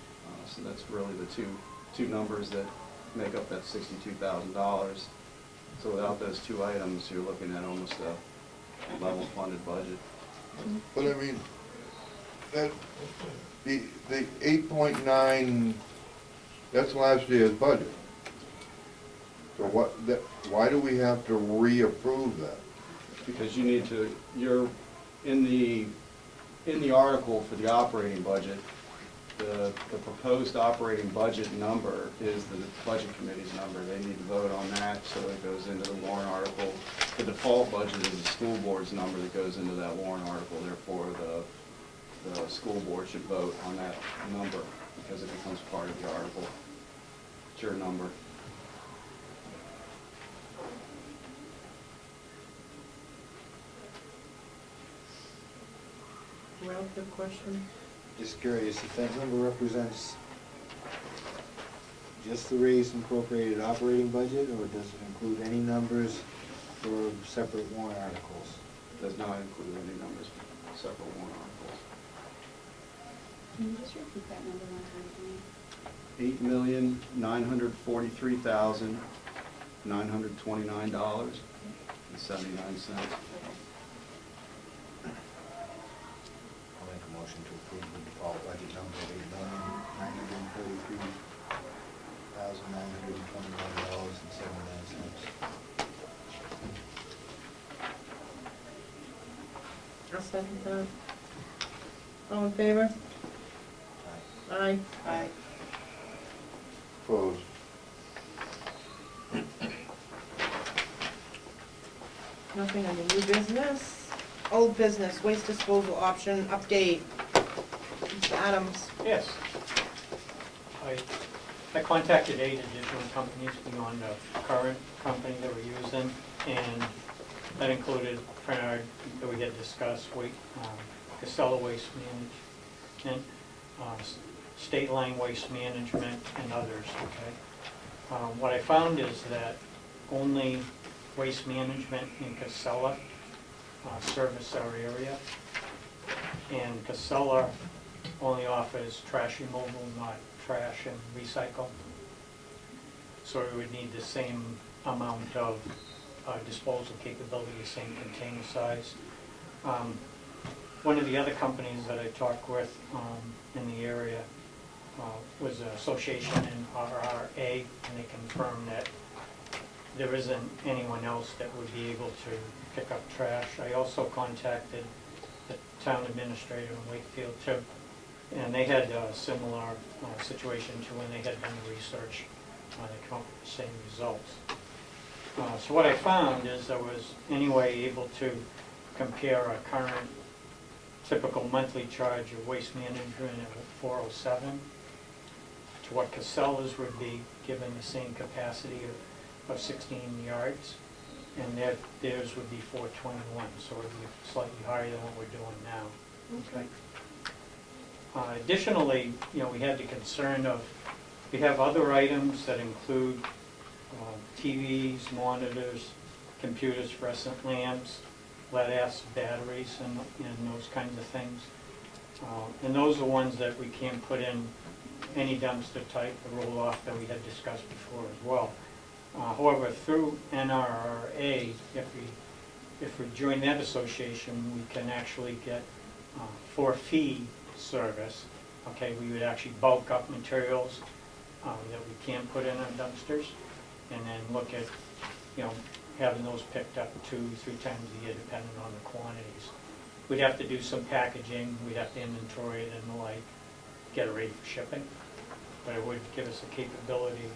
Speaker 3: So that's really the two numbers that make up that $62,000. So without those 2 items, you're looking at almost a level funded budget.
Speaker 6: But I mean, that, the 8.9, that's last year's budget. So why do we have to reapprove that?
Speaker 3: Because you need to, you're, in the article for the operating budget, the proposed operating budget number is the budget committee's number. They need to vote on that, so it goes into the warrant article. The default budget is the school board's number that goes into that warrant article. Therefore, the school board should vote on that number because it becomes part of the article. It's your number.
Speaker 1: Ralph, your question?
Speaker 5: Just curious, if that number represents just the raised and appropriated operating budget, or does it include any numbers for separate warrant articles?
Speaker 3: Does not include any numbers for separate warrant articles.
Speaker 10: Can you just repeat that number one time for me?
Speaker 3: $8,943,929.79.
Speaker 5: I'll make a motion to approve the default budget number of $8,943,929.79.
Speaker 1: I'll second that. All in favor? Aye.
Speaker 8: Aye.
Speaker 6: Opposed?
Speaker 1: Nothing under new business. Old business, waste disposal option update. Mr. Adams.
Speaker 4: Yes. I
Speaker 16: I contacted 8 additional companies beyond the current company that we're using, and that included Frenard, that we had discussed, Casella Waste Management, State Line Waste Management, and others, okay? What I found is that only Waste Management in Casella service our area, and Casella only offers trash removal, not trash and recycle. So we would need the same amount of disposal capability, the same container size. One of the other companies that I talked with in the area was an association in RRA, and they confirmed that there isn't anyone else that would be able to pick up trash. I also contacted the town administrator in Wakefield too, and they had a similar situation to when they had done the research. They come up with the same results. So what I found is I was anyway able to compare a current typical monthly charge of waste management at $407 to what Casella's would be given the same capacity of 16 yards, and theirs would be $421, so it would be slightly higher than what we're doing now. Okay. Additionally, we had the concern of, we have other items that include TVs, monitors, computers, fluorescent lamps, lead-acid batteries, and those kinds of things. And those are ones that we can't put in any dumpster type, the roll-off that we had discussed before as well. However, through NRRA, if we join that association, we can actually get for fee service. Okay, we would actually bulk up materials that we can put in our dumpsters, and then look at, having those picked up 2-3 times a year, depending on the quantities. We'd have to do some packaging, we'd have to inventory it and get it ready for shipping, but it would give us a capability.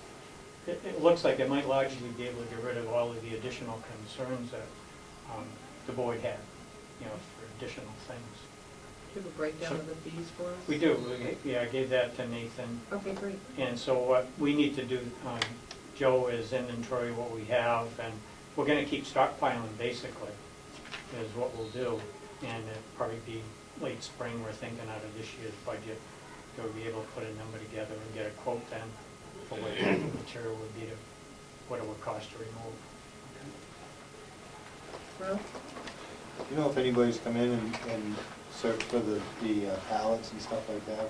Speaker 16: It looks like it might largely be able to get rid of all of the additional concerns that the board had, for additional things.
Speaker 1: Do you have a breakdown of the fees for us?
Speaker 16: We do. I gave that to Nathan.
Speaker 1: Okay, great.
Speaker 16: And so what we need to do, Joe, is inventory what we have, and we're going to keep stockpiling, basically, is what we'll do. And it'll probably be late spring, we're thinking out of this year's budget, to be able to put a number together and get a quote then for what the material would be, what it would cost to remove.
Speaker 1: Well,
Speaker 5: You know if anybody's come in and searched for the pallets and stuff like that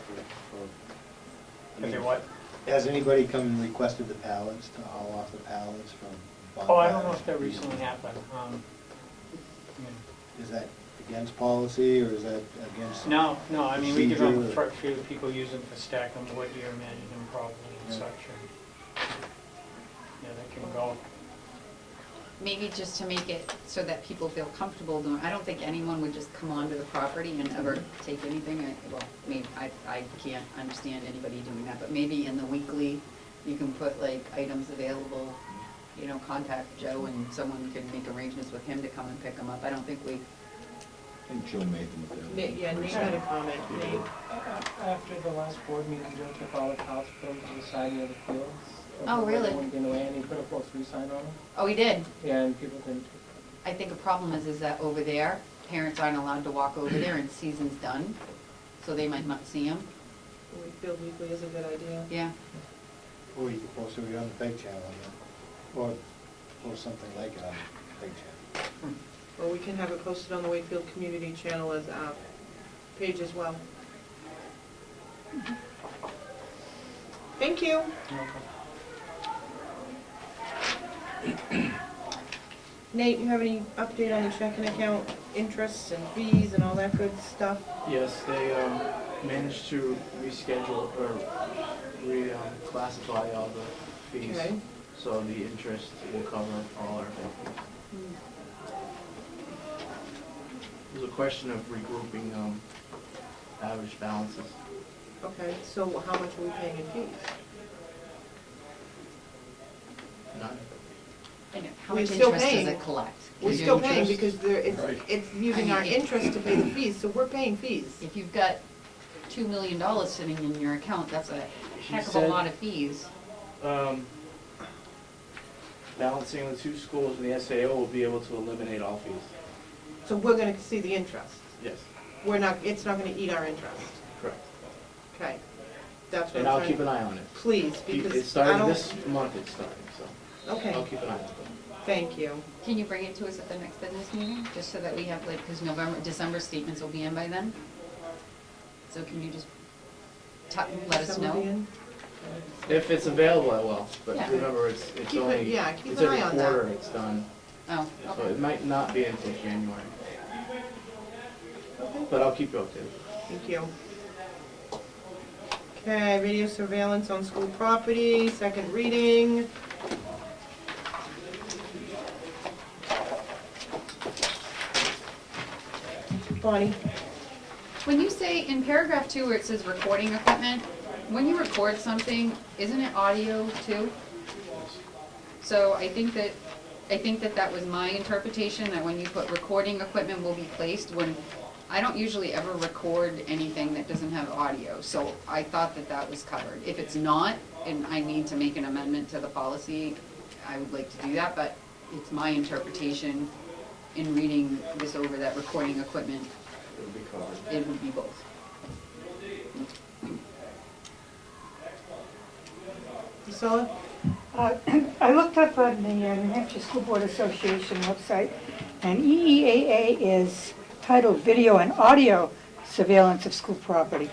Speaker 16: If they what?
Speaker 5: Has anybody come and requested the pallets, to haul off the pallets from?
Speaker 16: Oh, I don't know if that recently happened.
Speaker 5: Is that against policy, or is that against?
Speaker 16: No, I mean, we give them
Speaker 5: procedure,
Speaker 16: for people using for stacking wood, you're managing them properly and such. Yeah, they can go.
Speaker 10: Maybe just to make it so that people feel comfortable doing, I don't think anyone would just come onto the property and ever take anything. Well, maybe I can't understand anybody doing that, but maybe in the weekly, you can put like items available, contact Joe and someone can make arrangements with him to come and pick them up. I don't think we,
Speaker 14: I think Joe made them available.
Speaker 1: Nate had a comment. Nate?
Speaker 15: After the last board meeting, Joe took all the pallets, put them to the side of the fields.
Speaker 10: Oh, really?
Speaker 15: Wouldn't get away, and he put a 4-3 sign on them.
Speaker 10: oh, he did.
Speaker 15: Yeah, and people didn't.
Speaker 10: I think a problem is that over there, parents aren't allowed to walk over there and season's done, so they might not see them.
Speaker 1: Wakefield Weekly is a good idea.
Speaker 10: Yeah.
Speaker 5: Or you could post it on the big channel, or something like it on the big channel.
Speaker 1: Or we can have it posted on the Wakefield Community Channel as a page as well. Thank you. Nate, you have any update on the checking account interests and fees and all that good stuff?
Speaker 17: Yes, they managed to reschedule or reclassify all the fees.
Speaker 1: Okay.
Speaker 17: So the interest will cover all our fees. It was a question of regrouping average balances.
Speaker 1: Okay, so how much are we paying in fees?
Speaker 17: None.
Speaker 10: I know. How
Speaker 1: We're
Speaker 10: much
Speaker 1: still
Speaker 10: interest does
Speaker 1: paying.
Speaker 10: it collect?
Speaker 1: We're
Speaker 10: Is it
Speaker 1: still paying
Speaker 10: interest?
Speaker 1: because it's using our interest to pay the fees, so we're paying fees.
Speaker 10: If you've got $2 million sitting in your account, that's a heck of a lot of fees.
Speaker 17: Balancing the two schools and the SAO will be able to eliminate all fees.
Speaker 1: So we're gonna see the interest.
Speaker 17: Yes,
Speaker 1: We're not, it's not gonna eat our interest.
Speaker 17: correct.
Speaker 1: Okay. That's what
Speaker 17: And
Speaker 1: I'm
Speaker 17: I'll
Speaker 1: trying-
Speaker 17: keep an eye on it.
Speaker 1: Please,
Speaker 17: It's
Speaker 1: because I
Speaker 17: starting
Speaker 1: don't.
Speaker 17: this month, it's starting, so
Speaker 1: Okay,
Speaker 17: I'll keep an eye on it.
Speaker 1: thank you.
Speaker 10: Can you bring it to us at the next business meeting, just so that we have, like, because December statements will be in by then? So can you just let us
Speaker 1: December
Speaker 10: know?
Speaker 1: be in?
Speaker 17: If it's available, I will, but
Speaker 10: Yeah.
Speaker 17: remember, it's
Speaker 1: Keep it-
Speaker 17: only,
Speaker 1: yeah, keep
Speaker 17: it's
Speaker 1: an
Speaker 17: every
Speaker 1: eye on that.
Speaker 17: quarter it's done.
Speaker 10: Oh,
Speaker 17: So
Speaker 10: okay.
Speaker 17: it might not be until January. But I'll keep you updated.
Speaker 1: Thank you. Okay, video surveillance on school property, second reading. Bonnie?
Speaker 10: When you say in paragraph 2 where it says recording equipment, when you record something, isn't it audio too? So I think that that was my interpretation, that when you put recording equipment will be placed, when, I don't usually ever record anything that doesn't have audio, so I thought that that was covered. If it's not, and I need to make an amendment to the policy, I would like to do that, but it's my interpretation in reading this over that recording equipment,
Speaker 17: It'll be covered.
Speaker 10: it would be both.
Speaker 1: Priscilla?
Speaker 7: I looked up on the New Hampshire School Board Association website, and EEAA is titled Video and Audio Surveillance of School Property.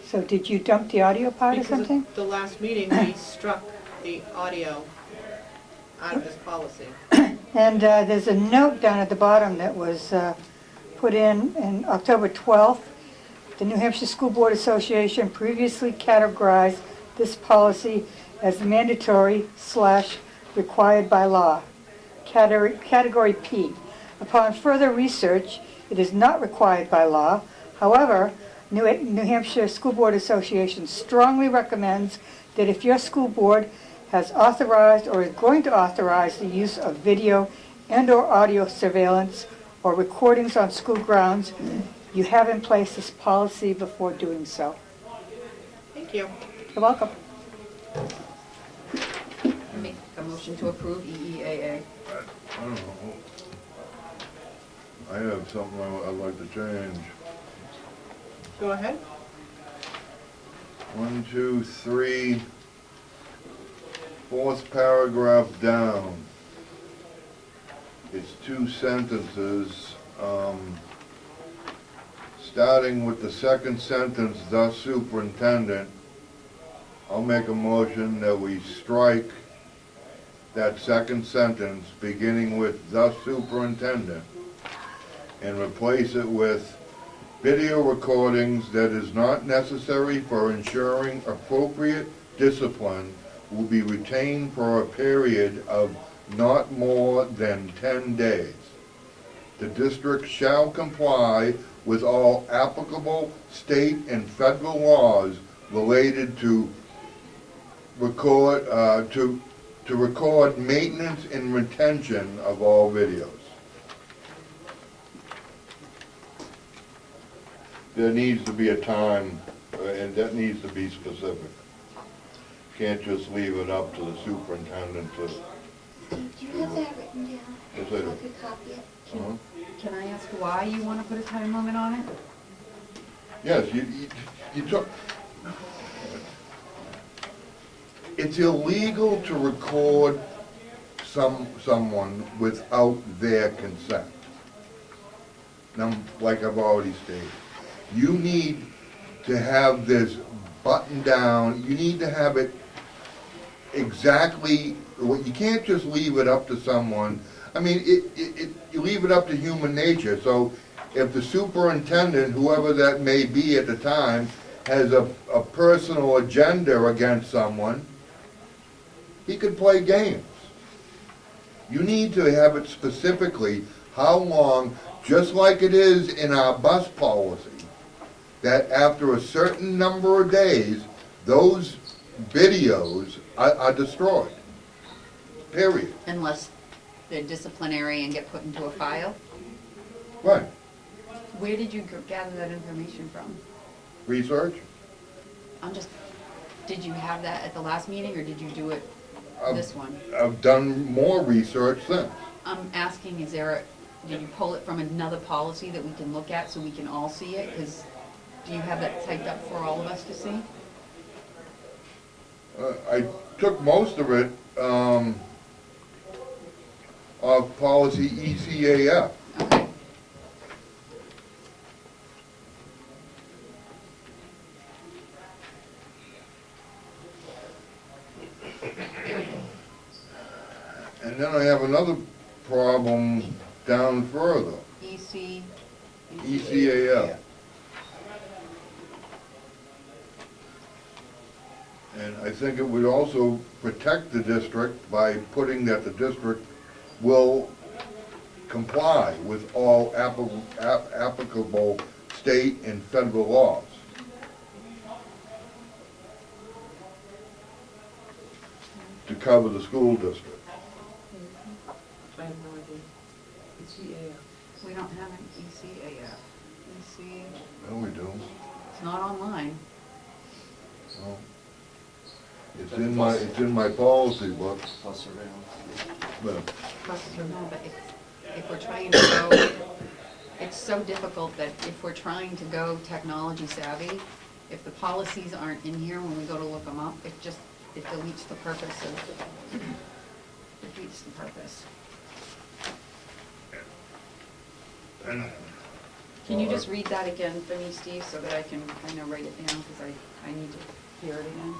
Speaker 7: So did you dump the audio part or
Speaker 1: Because
Speaker 7: something?
Speaker 1: at the last meeting, we struck the audio out of this policy.
Speaker 7: And there's a note down at the bottom that was put in October 12th. The New Hampshire School Board Association previously categorized this policy as mandatory / required by law. Category P. Upon further research, it is not required by law. However, New Hampshire School Board Association strongly recommends that if your school board has authorized or is going to authorize the use of video and/or audio surveillance or recordings on school grounds, you have in place this policy before doing so.
Speaker 1: Thank you.
Speaker 7: You're welcome.
Speaker 10: Make a motion to approve EEAA.
Speaker 6: I don't know. I have something I'd like to change.
Speaker 1: Go ahead.
Speaker 6: 1, 2, 3, fourth paragraph down. It's 2 sentences. Starting with the second sentence, thus superintendent, I'll make a motion that we strike that second sentence beginning with thus superintendent and replace it with video recordings that is not necessary for ensuring appropriate discipline will be retained for a period of not more than 10 days. The district shall comply with all applicable state and federal laws related to record, to record maintenance and retention of all videos. There needs to be a time, and that needs to be specific. Can't just leave it up to the superintendent to.
Speaker 2: Do you have that written down?
Speaker 6: Yes, I do.
Speaker 2: I could copy it.
Speaker 6: Uh-huh.
Speaker 10: Can I ask why you want to put a time limit on it?
Speaker 6: Yes, you took. It's illegal to record someone without their consent. Now, like I've already stated, you need to have this buttoned down, you need to have it exactly, you can't just leave it up to someone. I mean, you leave it up to human nature, so if the superintendent, whoever that may be at the time, has a personal agenda against someone, he could play games. You need to have it specifically how long, just like it is in our bus policy, that after a certain number of days, those videos are destroyed, period.
Speaker 10: Unless they're disciplinary and get put into a file?
Speaker 6: Right.
Speaker 10: Where did you gather that information from?
Speaker 6: Research?
Speaker 10: I'm just Did you have that at the last meeting, or did you do it this one?
Speaker 6: I've done more research since.
Speaker 10: I'm asking, did you pull it from another policy that we can look at so we can all see it? Because do you have that typed up for all of us to see?
Speaker 6: I took most of it, of policy ECAF.
Speaker 10: Okay.
Speaker 6: And then I have another problem down further, ECAF. And I think it would also protect the district by putting that the district will comply with all applicable state and federal laws. To cover the school district.
Speaker 13: I have no idea. It's EAF.
Speaker 10: We don't have an ECAF.
Speaker 6: No, we do.
Speaker 10: It's not online.
Speaker 6: No. It's in my policy book.
Speaker 11: Plus surveillance.
Speaker 6: But
Speaker 10: No, but if we're trying to go, it's so difficult that if we're trying to go technology savvy, if the policies aren't in here when we go to look them up, it deletes the purpose defeats the purpose. Can you just read that again for me, Steve, so that I can kind of write it down, because I need to hear it again?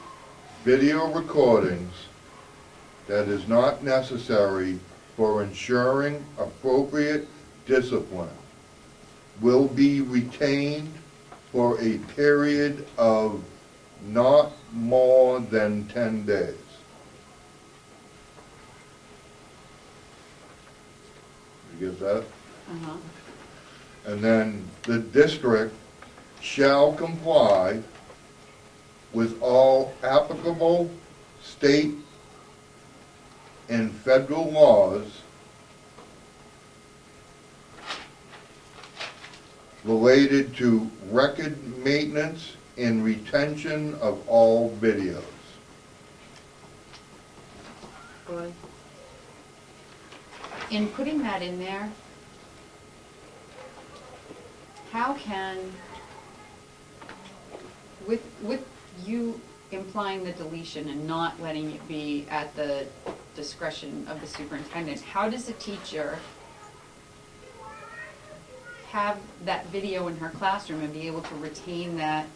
Speaker 6: video recordings that is not necessary for ensuring appropriate discipline will be retained for a period of not more than 10 days. You get that?
Speaker 10: Uh-huh.
Speaker 6: And then the district shall comply with all applicable state and federal laws related to record maintenance and retention of all videos.
Speaker 10: In putting that in there, how can, with you implying the deletion and not letting it be at the discretion of the superintendent, how does a teacher have that video in her classroom and be able to retain that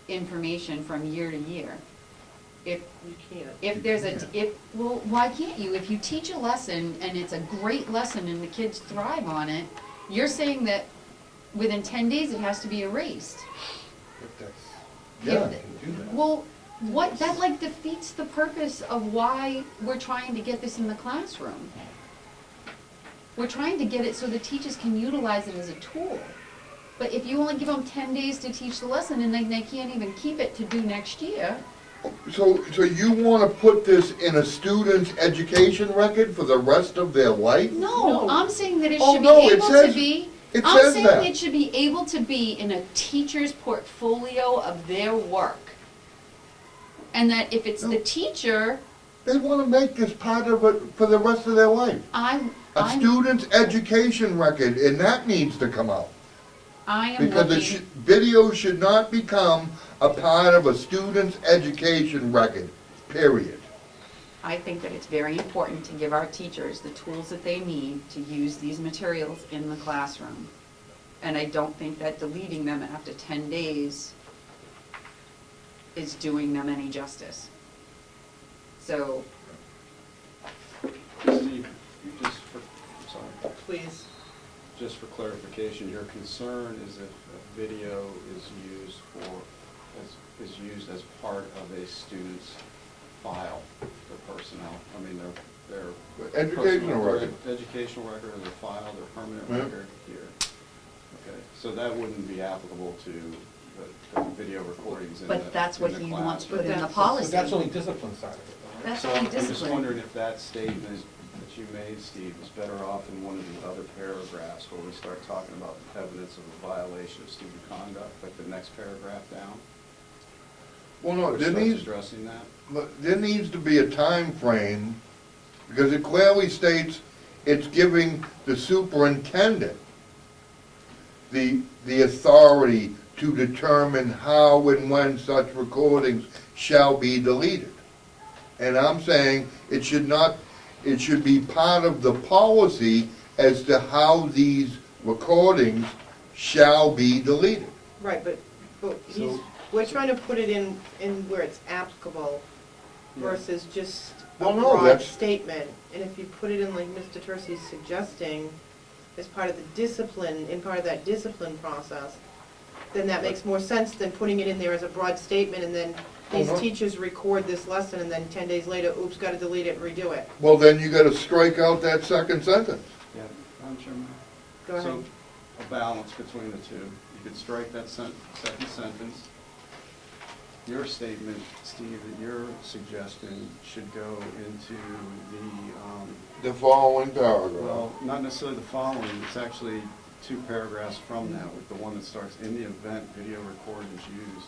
Speaker 10: information from year to year? If there's well, why can't you? If you teach a lesson and it's a great lesson and the kids thrive on it, you're saying that within 10 days it has to be erased.
Speaker 6: Yeah,
Speaker 10: Well, that like defeats the purpose of why we're trying to get this in the classroom. We're trying to get it so the teachers can utilize it as a tool. But if you only give them 10 days to teach the lesson and then they can't even keep it to do next year.
Speaker 6: So you want to put this in a student's education record for the rest of their life?
Speaker 10: No, I'm saying that it
Speaker 6: Oh,
Speaker 10: should be
Speaker 6: no, it
Speaker 10: able
Speaker 6: says-
Speaker 10: to be.
Speaker 6: it
Speaker 10: I'm
Speaker 6: says
Speaker 10: saying
Speaker 6: that.
Speaker 10: it should be able to be in a teacher's portfolio of their work. And that if it's the teacher,
Speaker 6: They want to make this part of it for the rest of their life. A
Speaker 10: I'm
Speaker 6: student's education record, and that needs to come out.
Speaker 10: I am
Speaker 6: Because
Speaker 10: looking.
Speaker 6: video should not become a part of a student's education record, period.
Speaker 10: I think that it's very important to give our teachers the tools that they need to use these materials in the classroom. And I don't think that deleting them after 10 days is doing them any justice. So,
Speaker 3: Steve, just for, I'm sorry,
Speaker 1: Please.
Speaker 3: just for clarification, your concern is if a video is used as part of a student's file for personnel. I mean, their
Speaker 6: Educational
Speaker 3: personal-
Speaker 6: record.
Speaker 3: Educational record, their file, their permanent
Speaker 6: Yeah.
Speaker 3: record here. Okay, so that wouldn't be applicable to the video recordings in the
Speaker 10: but that's what
Speaker 3: in the
Speaker 10: he
Speaker 3: class.
Speaker 10: wants put in the
Speaker 11: But
Speaker 10: policy.
Speaker 11: that's only discipline side of it, though, right?
Speaker 10: That's
Speaker 3: So
Speaker 10: only
Speaker 3: I'm just
Speaker 10: discipline.
Speaker 3: wondering if that statement that you made, Steve, is better off in one of the other paragraphs where we start talking about evidence of a violation of student conduct, like the next paragraph down.
Speaker 6: Well, no,
Speaker 3: which
Speaker 6: there
Speaker 3: starts
Speaker 6: needs,
Speaker 3: addressing that.
Speaker 6: but there needs to be a time frame, because it clearly states it's giving the superintendent the authority to determine how and when such recordings shall be deleted. And I'm saying it should not, it should be part of the policy as to how these recordings shall be deleted.
Speaker 1: Right, but we're trying to put it in where it's applicable versus just a
Speaker 6: Well, no,
Speaker 1: broad
Speaker 6: that's-
Speaker 1: statement. And if you put it in like Mr. Tercey's suggesting, as part of the discipline, in part of that discipline process, then that makes more sense than putting it in there as a broad statement and then these teachers record this lesson and then 10 days later, oops, gotta delete it and redo it.
Speaker 6: Well, then you gotta strike out that second sentence.
Speaker 3: Yeah, Madam Chairman.
Speaker 1: Go ahead.
Speaker 3: So, a balance between the two. You could strike that second sentence. Your statement, Steve, that you're suggesting should go into
Speaker 6: The following paragraph.
Speaker 3: well, not necessarily the following, it's actually 2 paragraphs from that, with the one that starts, in the event video recording is used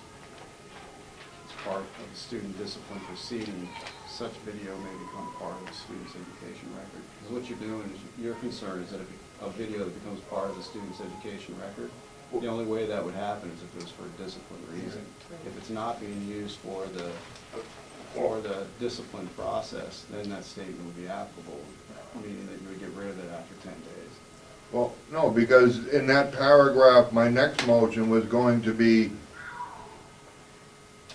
Speaker 3: as part of the student discipline proceeding, such video may become part of the student's education record. Because what you're doing is, your concern is that if a video that becomes part of the student's education record, the only way that would happen is if it was for a discipline reason. If it's not being used for the discipline process, then that statement would be applicable, meaning that you would get rid of it after 10 days.
Speaker 6: Well, no, because in that paragraph, my next motion was going to be,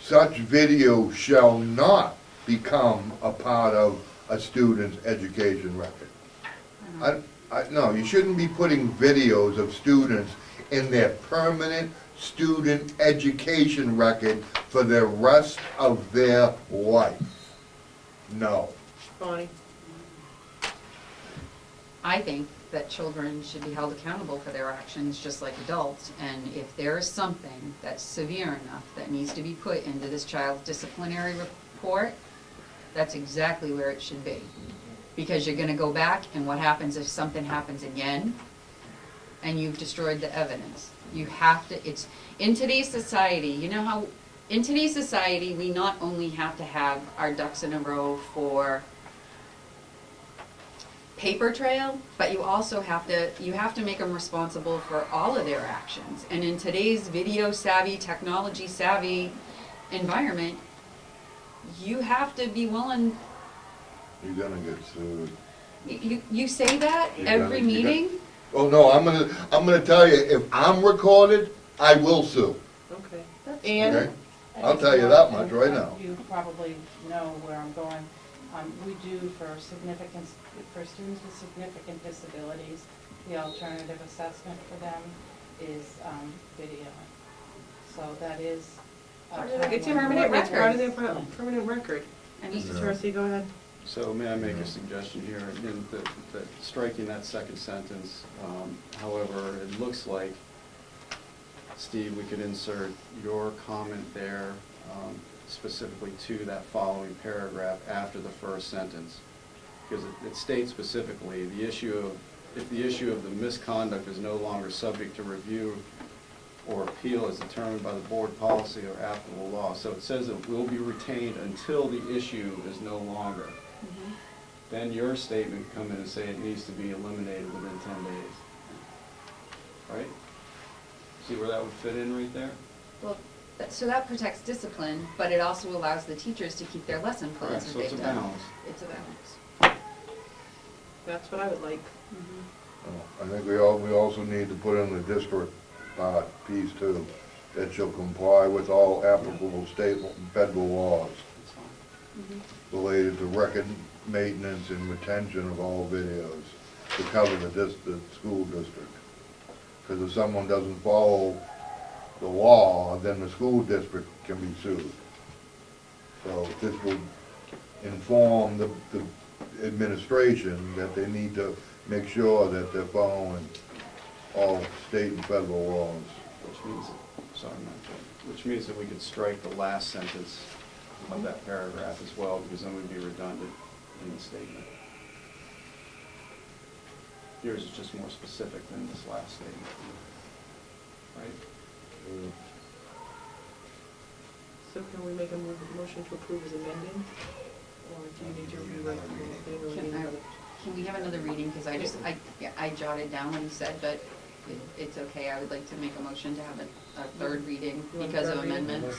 Speaker 6: such video shall not become a part of a student's education record. No, you shouldn't be putting videos of students in their permanent student education record for the rest of their life. No.
Speaker 1: Bonnie?
Speaker 10: I think that children should be held accountable for their actions just like adults, and if there is something that's severe enough that needs to be put into this child's disciplinary report, that's exactly where it should be. Because you're gonna go back, and what happens if something happens again, and you've destroyed the evidence? You have to, it's, in today's society, you know how, in today's society, we not only have to have our ducks in a row for paper trail, but you also have to make them responsible for all of their actions. And in today's video savvy, technology savvy environment, you have to be willing.
Speaker 6: You're gonna get sued.
Speaker 10: You say that every meeting?
Speaker 6: Oh, no, I'm gonna tell you, if I'm recorded, I will sue.
Speaker 1: Okay.
Speaker 13: And
Speaker 6: Okay? I'll tell you that much right now.
Speaker 13: you probably know where I'm going. We do for students with significant disabilities, the alternative assessment for them is video. So that is.
Speaker 1: It's a permanent record. It's part of their permanent record. And Mr. Tercey, go ahead.
Speaker 3: So may I make a suggestion here, in that striking that second sentence, however, it looks like, Steve, we could insert your comment there, specifically to that following paragraph after the first sentence. Because it states specifically, if the issue of the misconduct is no longer subject to review or appeal as determined by the board policy or applicable law. So it says it will be retained until the issue is no longer. Then your statement come in and say it needs to be eliminated within 10 days. Right? See where that would fit in right there?
Speaker 10: Well, so that protects discipline, but it also allows the teachers to keep their lesson plans
Speaker 3: Correct,
Speaker 10: that
Speaker 3: so
Speaker 10: they've
Speaker 3: it's a
Speaker 10: done.
Speaker 3: balance.
Speaker 10: It's a balance.
Speaker 1: That's what I would like.
Speaker 6: I think we also need to put in the district part piece too, that shall comply with all applicable state and federal laws related to record maintenance and retention of all videos to cover the school district. Because if someone doesn't follow the law, then the school district can be sued. So this will inform the administration that they need to make sure that they're following all state and federal laws.
Speaker 3: Which means that we could strike the last sentence of that paragraph as well, because then we'd be redundant in the statement. Yours is just more specific than this last statement, right?
Speaker 1: So can we make a motion to approve as amended? Or do you need to rewrite the whole thing, or we need another?
Speaker 10: Can we have another reading, because I jotted down what he said, but it's okay, I would like to make a motion to have a third reading
Speaker 1: You want
Speaker 10: because
Speaker 1: third
Speaker 10: of
Speaker 1: reading?
Speaker 10: amendments.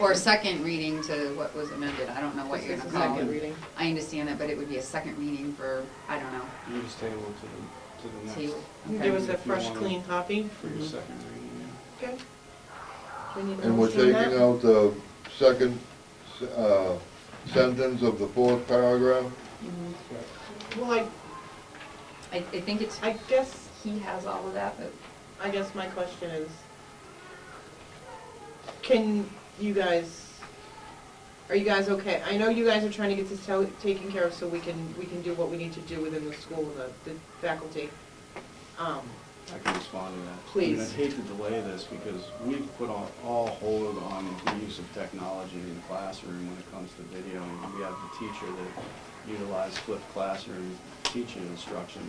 Speaker 10: Or a second reading to what was amended, I don't know what you're
Speaker 1: This
Speaker 10: gonna
Speaker 1: is a
Speaker 10: call
Speaker 1: second
Speaker 10: it.
Speaker 1: reading.
Speaker 10: I understand that, but it would be a second reading for, I don't know.
Speaker 3: You just table it to the next.
Speaker 10: Table.
Speaker 1: You
Speaker 10: Okay.
Speaker 1: give us a
Speaker 3: If you
Speaker 1: fresh,
Speaker 3: wanna-
Speaker 1: clean copy?
Speaker 3: For your second reading, yeah.
Speaker 1: Okay. Do we need a
Speaker 6: And we're
Speaker 1: motion on that?
Speaker 6: taking out the second sentence of the fourth paragraph?
Speaker 1: Well,
Speaker 10: I think it's,
Speaker 1: I guess,
Speaker 10: he has all of that, but
Speaker 1: I guess my question is, can you guys, are you guys okay? I know you guys are trying to get this taken care of so we can do what we need to do within the school, the faculty.
Speaker 3: I can respond to that.
Speaker 1: Please.
Speaker 3: I mean, I'd hate to delay this because we've put all hold on the use of technology in the classroom when it comes to video. And we have the teacher that utilized flipped classroom teaching instruction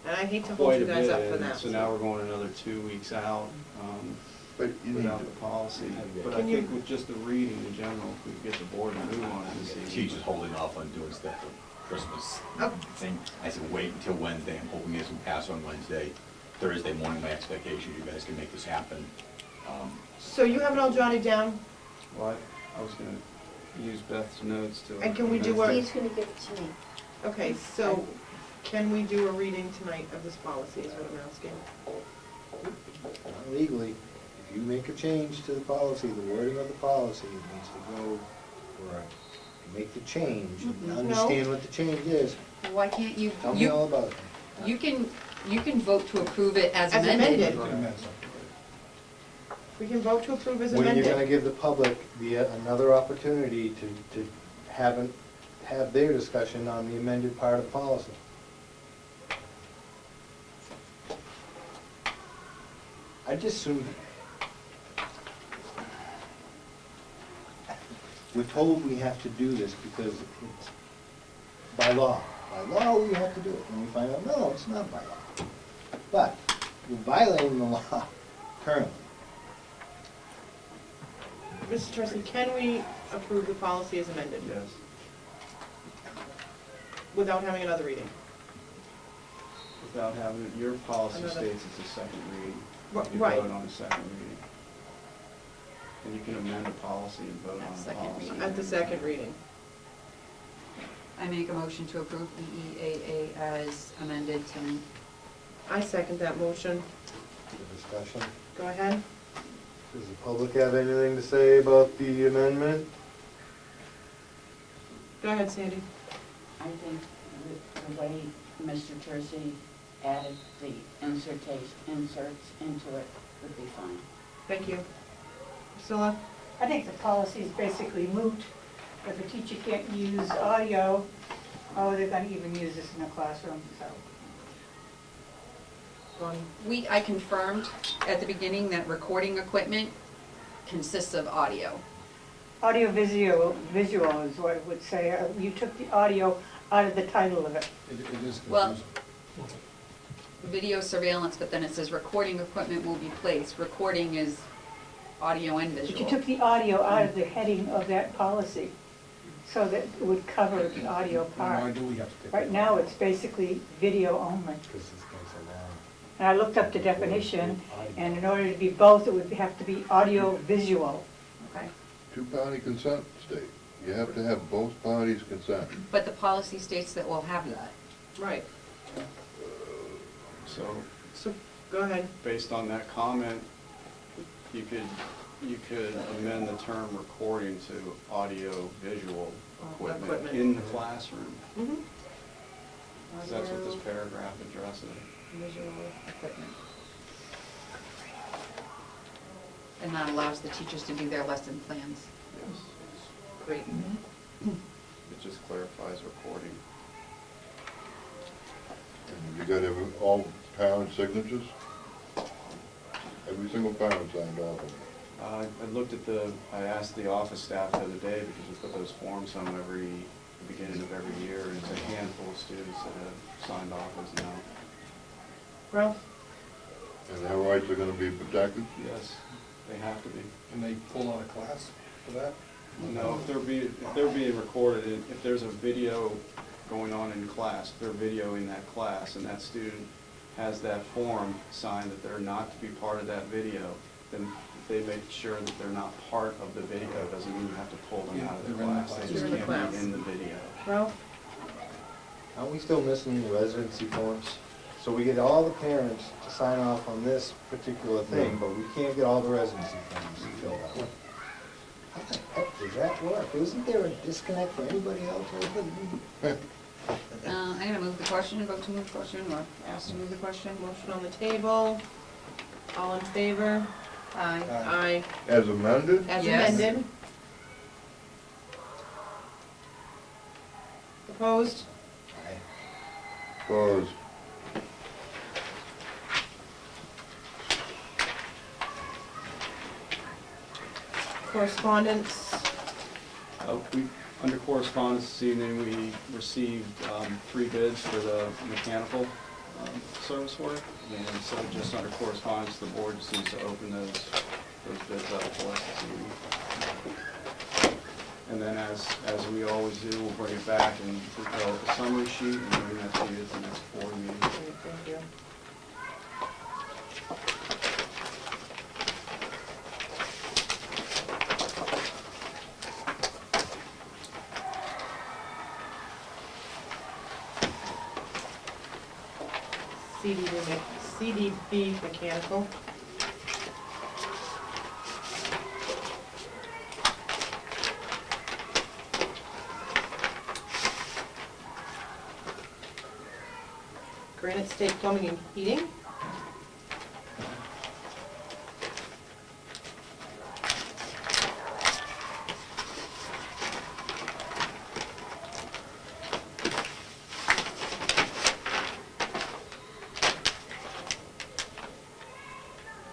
Speaker 1: And I hate to hold
Speaker 3: quite
Speaker 1: you
Speaker 3: a
Speaker 1: guys
Speaker 3: bit.
Speaker 1: up for
Speaker 3: And
Speaker 1: that.
Speaker 3: so now we're going another 2 weeks out
Speaker 6: But you need
Speaker 3: without
Speaker 6: to,
Speaker 3: the policy. But I
Speaker 1: Can you-
Speaker 3: think with just the reading in general, if we could get the board to move on it this evening.
Speaker 9: Teachers holding off on doing stuff for Christmas thing. I said, wait until Wednesday, I'm hoping this will pass on Wednesday. Thursday morning, my expectation, you guys can make this happen.
Speaker 1: So you have it all jotted down,
Speaker 3: Well, I was gonna use Beth's notes to.
Speaker 1: and can we do a,
Speaker 2: He's gonna give it to me.
Speaker 1: okay, so can we do a reading tonight of this policy is what I'm asking?
Speaker 5: Legally, if you make a change to the policy, the wording of the policy needs to go where you make the change, and
Speaker 1: No.
Speaker 5: understand what the change is.
Speaker 10: why can't you,
Speaker 5: Tell me all about it.
Speaker 10: you can vote to approve it as
Speaker 1: As
Speaker 10: amended.
Speaker 1: amended. We can vote to approve as
Speaker 5: When you're gonna
Speaker 1: amended.
Speaker 5: give the public another opportunity to have their discussion on the amended part of the policy. I just assume, we're told we have to do this because it's by law. By law, we have to do it, and we find out, no, it's not by law. But we're violating the law currently.
Speaker 1: Mr. Tressi, can we approve the policy as amended
Speaker 3: Yes.
Speaker 1: without having another reading?
Speaker 3: Without having, your policy
Speaker 1: Another-
Speaker 3: states it's a second reading.
Speaker 1: Ri-
Speaker 3: You
Speaker 1: right.
Speaker 3: vote on a second reading. And you can amend a policy and vote
Speaker 10: At
Speaker 3: on a
Speaker 10: second
Speaker 3: policy.
Speaker 10: reading.
Speaker 1: At the second reading.
Speaker 10: I make a motion to approve EEAA as amended tonight.
Speaker 1: I second that motion.
Speaker 5: The discussion.
Speaker 1: Go ahead.
Speaker 5: Does the public have anything to say about the amendment?
Speaker 1: Go ahead, Sandy.
Speaker 8: I think the way Mr. Tercey added the inserts into it would be fine.
Speaker 1: Thank you. Priscilla?
Speaker 7: I think the policy is basically moot. If a teacher can't use audio, how are they gonna even use this in a classroom, so.
Speaker 10: I confirmed at the beginning that recording equipment consists of audio.
Speaker 7: Audio visual is what it would say. You took the audio out of the title of it.
Speaker 11: It is
Speaker 10: Well,
Speaker 11: confusing.
Speaker 10: video surveillance, but then it says recording equipment will be placed. Recording is audio and
Speaker 7: But you
Speaker 10: visual.
Speaker 7: took the audio out of the heading of that policy, so that it would cover the audio
Speaker 11: Why
Speaker 7: part.
Speaker 11: do we have to take?
Speaker 7: Right now, it's basically video only.
Speaker 5: Because this goes along.
Speaker 7: And I looked up the definition, and in order to be both, it would have to be audio visual.
Speaker 10: Okay.
Speaker 6: two-party consent state. You have to have both parties consent.
Speaker 10: But the policy states that we'll have that.
Speaker 1: Right.
Speaker 3: So,
Speaker 1: Go ahead.
Speaker 3: based on that comment, you could amend the term recording to audio-visual equipment
Speaker 1: Equipment.
Speaker 3: in the classroom.
Speaker 1: Mm-hmm.
Speaker 3: Because that's what this paragraph addresses.
Speaker 10: Visual equipment. And that allows the teachers to do their lesson plans.
Speaker 3: Yes.
Speaker 1: Great.
Speaker 3: It just clarifies recording.
Speaker 6: And you got all parent signatures? Every single parent signed off on it.
Speaker 3: I looked at I asked the office staff the other day, because we put those forms on the beginning of every year, and it's a handful of students that have signed off as no.
Speaker 1: Ralph?
Speaker 6: And their rights are gonna be protected?
Speaker 3: Yes. They have to be.
Speaker 11: And they pull out a class for that?
Speaker 3: No, if they're being recorded, if there's a video going on in class, if they're videoing that class and that student has that form signed that they're not to be part of that video, then if they make sure that they're not part of the video, doesn't mean you have to pull them out of the
Speaker 11: they're in the
Speaker 3: class. They
Speaker 11: class.
Speaker 3: just
Speaker 1: They're in the
Speaker 3: can't
Speaker 1: class.
Speaker 3: be in the video.
Speaker 1: Ralph?
Speaker 5: Aren't we still missing the residency forms? So we get all the parents to sign off on this particular thing, but we can't get all the residency forms filled out. How the heck does that work? Isn't there a disconnect for anybody else?
Speaker 10: I'm gonna move the question, vote to move the question, or ask to move the question.
Speaker 1: Motion on the table. All in favor?
Speaker 10: Aye.
Speaker 1: Aye.
Speaker 6: As amended?
Speaker 1: As
Speaker 10: Yes.
Speaker 1: amended. Opposed?
Speaker 6: Opposed.
Speaker 1: Correspondence?
Speaker 3: Under correspondence this evening, we received 3 bids for the mechanical service work. And so just under correspondence, the board just needs to open those bids up for us this evening. And then as we always do, we'll bring it back and develop a summary sheet and bring that to you at the next board meeting.
Speaker 1: Thank you. CDB mechanical. Granite State Plumbing and Heating.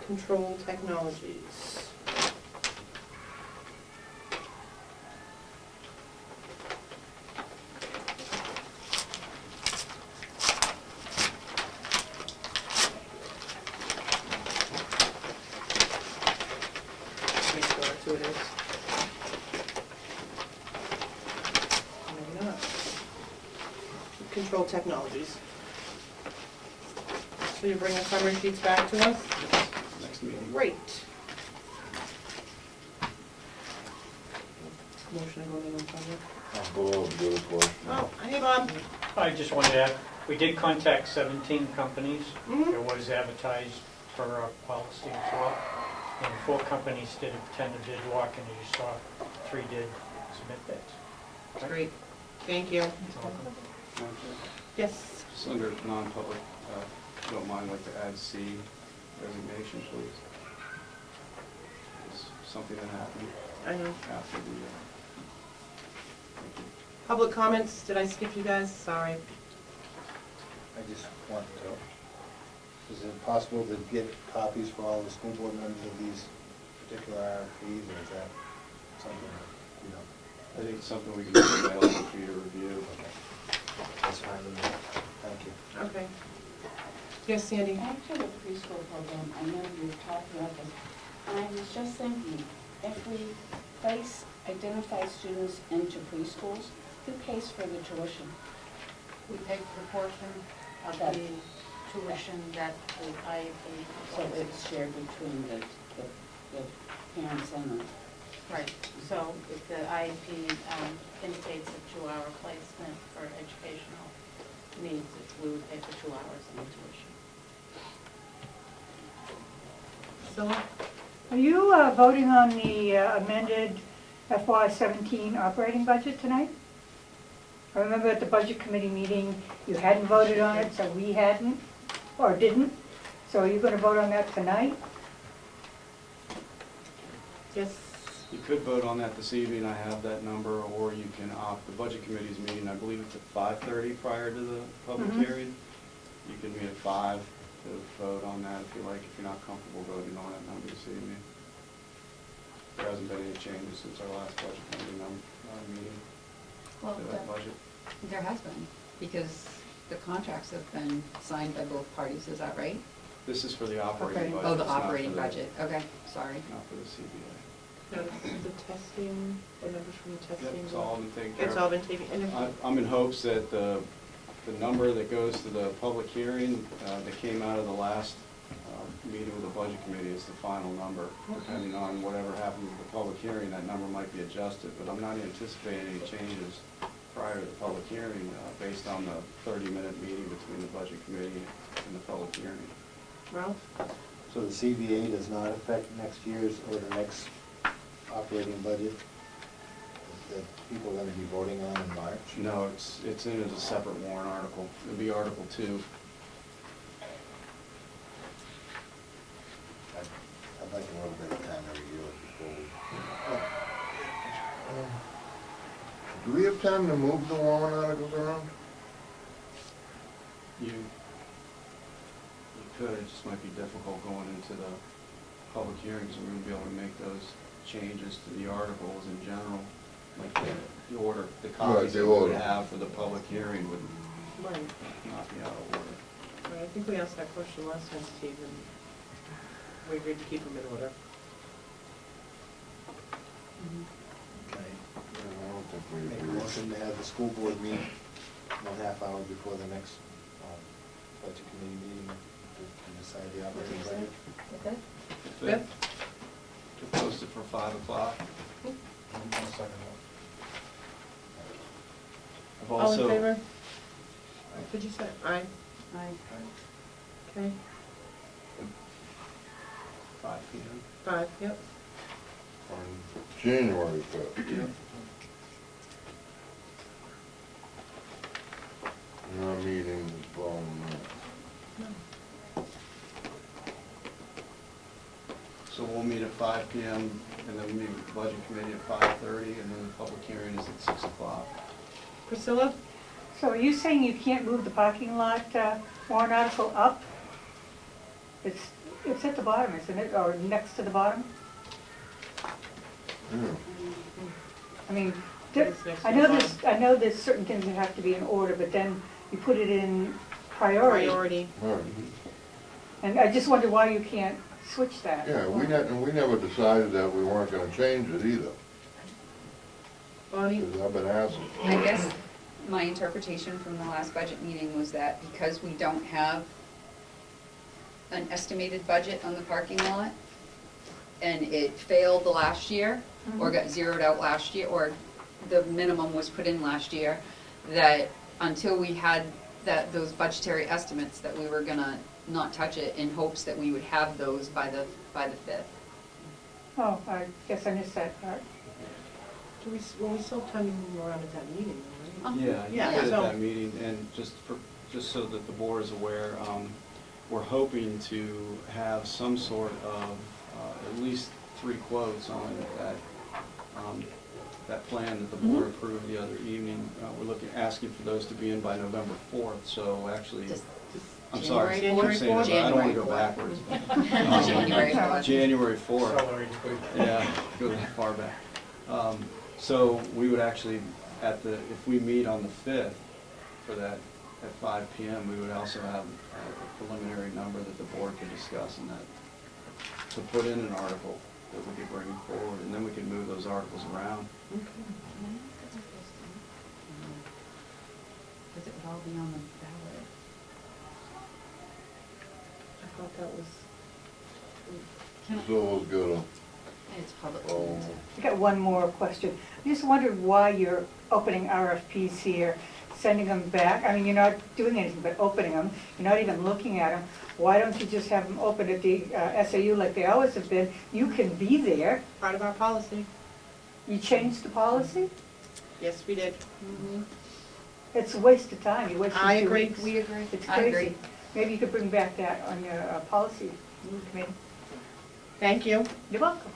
Speaker 1: Control Technologies. Make sure that's who it is. Maybe not. Control Technologies. So you bring the summary sheets back to us?
Speaker 3: Next meeting.
Speaker 1: Great. Motion to go into non-public.
Speaker 6: I'll go over to the question.
Speaker 1: Oh, hey Bob.
Speaker 16: I just wanted to add, we did contact 17 companies.
Speaker 1: Mhm.
Speaker 16: It was advertised for our policy as well. And 4 companies did attend a bid walk, and as you saw, 3 did submit bids.
Speaker 1: Great, thank you.
Speaker 3: Okay.
Speaker 1: Yes.
Speaker 3: Just under non-public, if you don't mind, I'd like to add C, resignation, please. It's something that happened
Speaker 1: I know.
Speaker 3: after the, thank you.
Speaker 1: Public comments, did I skip you guys? Sorry.
Speaker 5: I just want to, is it possible to get copies for all the school board members of these particular RFPs, or is that something, you know?
Speaker 3: I think it's something we can make available for you to review.
Speaker 5: That's fine with me. Thank you.
Speaker 1: Okay. Yes, Sandy?
Speaker 8: Back to the preschool program, I know you talked about this, and I was just thinking, if we place identified students into preschools, who pays for the tuition?
Speaker 13: We pay for the portion of
Speaker 8: Okay.
Speaker 13: the tuition that the IEP.
Speaker 8: So it's shared between the parents and the...
Speaker 13: Right, so if the IEP indicates a 2-hour placement for educational needs, we would pay for 2 hours in the tuition.
Speaker 1: Priscilla?
Speaker 7: Are you voting on the amended FY17 operating budget tonight? I remember at the budget committee meeting, you hadn't voted on it, so we hadn't, or didn't. So are you going to vote on that tonight?
Speaker 1: Yes.
Speaker 3: You could vote on that this evening, I have that number, or you can opt, the budget committee's meeting, I believe it's at 5:30 prior to the public
Speaker 7: Mhm.
Speaker 3: hearing. You can meet at 5 to vote on that if you like, if you're not comfortable voting on that number this evening. There hasn't been any changes since our last budget committee meeting
Speaker 10: Well,
Speaker 3: to that budget.
Speaker 10: there has been, because the contracts have been signed by both parties, is that right?
Speaker 3: This is for the operating
Speaker 1: Okay.
Speaker 3: budget.
Speaker 10: Oh, the
Speaker 3: it's not for
Speaker 10: operating budget, okay, sorry.
Speaker 3: Not for the CBA.
Speaker 1: Now, the testing, the numbers from the
Speaker 3: Yep,
Speaker 1: testing.
Speaker 3: it's all been taken care of.
Speaker 1: It's all been taken, and if,
Speaker 3: I'm in hopes that the number that goes to the public hearing that came out of the last meeting with the budget committee is the final number. Depending on whatever happens with the public hearing, that number might be adjusted, but I'm not anticipating any changes prior to the public hearing based on the 30-minute meeting between the budget committee and the public hearing.
Speaker 1: Ralph?
Speaker 5: So the CBA does not affect next year's or the next operating budget that people are gonna be voting on in March?
Speaker 3: No, it's in as a separate warrant article. It'll be Article 2.
Speaker 5: I'd like a little bit of time to review it before we...
Speaker 6: Do we have time to move the warrant articles around?
Speaker 3: You could, it just might be difficult going into the public hearing because we're going to be able to make those changes to the articles in general. Like the order, the copies
Speaker 6: the
Speaker 3: that we would
Speaker 6: order.
Speaker 3: have for the public hearing would
Speaker 1: Right.
Speaker 3: not be out of order.
Speaker 1: Right, I think we asked that question last time, Steve, and we agreed to keep them in order.
Speaker 5: Okay.
Speaker 6: I don't think we
Speaker 5: Make a
Speaker 6: agree.
Speaker 5: motion to have the school board meet one half hour before the next budget committee meeting to decide the operating budget.
Speaker 12: Okay.
Speaker 1: Good?
Speaker 3: To post it for 5 o'clock.
Speaker 11: I'll second
Speaker 3: I've
Speaker 1: All in
Speaker 3: also,
Speaker 1: favor? What'd you say? Aye.
Speaker 8: Aye.
Speaker 1: Okay,
Speaker 3: 5 p.m.
Speaker 1: 5, yep.
Speaker 6: On January 5th.
Speaker 3: Yep.
Speaker 6: And our meeting is following that.
Speaker 3: So we'll meet at 5 p.m. and then we'll meet with the budget committee at 5:30 and then the public hearing is at 6 o'clock.
Speaker 1: Priscilla?
Speaker 7: So are you saying you can't move the parking lot warrant article up? It's at the bottom, isn't it, or next to the bottom?
Speaker 6: Yeah.
Speaker 7: I mean,
Speaker 1: It's next to
Speaker 7: I
Speaker 1: the
Speaker 7: know
Speaker 1: bottom.
Speaker 7: I know there's certain things that have to be in order, but then you put it in priority.
Speaker 1: Priority.
Speaker 6: Right.
Speaker 7: And I just wonder why you can't switch that.
Speaker 6: Yeah, we never decided that we weren't gonna change it either,
Speaker 1: Bonnie?
Speaker 6: because I've been asking.
Speaker 10: I guess my interpretation from the last budget meeting was that because we don't have an estimated budget on the parking lot, and it failed the last year, or got zeroed out last year, or the minimum was put in last year, that until we had those budgetary estimates, that we were gonna not touch it in hopes that we would have those by the 5th.
Speaker 7: Oh, I guess I missed that part.
Speaker 1: Well, we still have time to move around at that meeting, though, right?
Speaker 3: Yeah, you
Speaker 1: Yeah,
Speaker 3: did at
Speaker 1: so-
Speaker 3: that meeting, and just so that the board is aware, we're hoping to have some sort of, at least 3 quotes on that plan that the board approved the other evening. We're asking for those to be in by November 4th, so actually, I'm sorry,
Speaker 1: January
Speaker 3: I'm saying this, I don't want to go backwards.
Speaker 10: January 4th.
Speaker 3: January 4th.
Speaker 16: Accelerated quick.
Speaker 3: Yeah, go that far back. So we would actually, if we meet on the 5th for that, at 5 p.m., we would also have a preliminary number that the board could discuss and that, to put in an article that we could bring forward, and then we could move those articles around.
Speaker 1: Okay.
Speaker 10: Because it would all be on the ballot.
Speaker 1: I thought that was,
Speaker 6: So it's good.
Speaker 10: It's public.
Speaker 6: Oh.
Speaker 7: I got one more question. I just wondered why you're opening RFPs here, sending them back. I mean, you're not doing anything but opening them. You're not even looking at them. Why don't you just have them open at the SAU like they always have been? You can be there.
Speaker 1: part of our policy.
Speaker 7: You changed the policy?
Speaker 1: Yes, we did.
Speaker 7: It's a waste of time. You wasted 2
Speaker 1: I agree.
Speaker 7: weeks.
Speaker 10: We agree.
Speaker 7: It's
Speaker 10: I agree.
Speaker 7: crazy. Maybe you could bring back that on your policy committee.
Speaker 1: Thank you.
Speaker 7: You're welcome.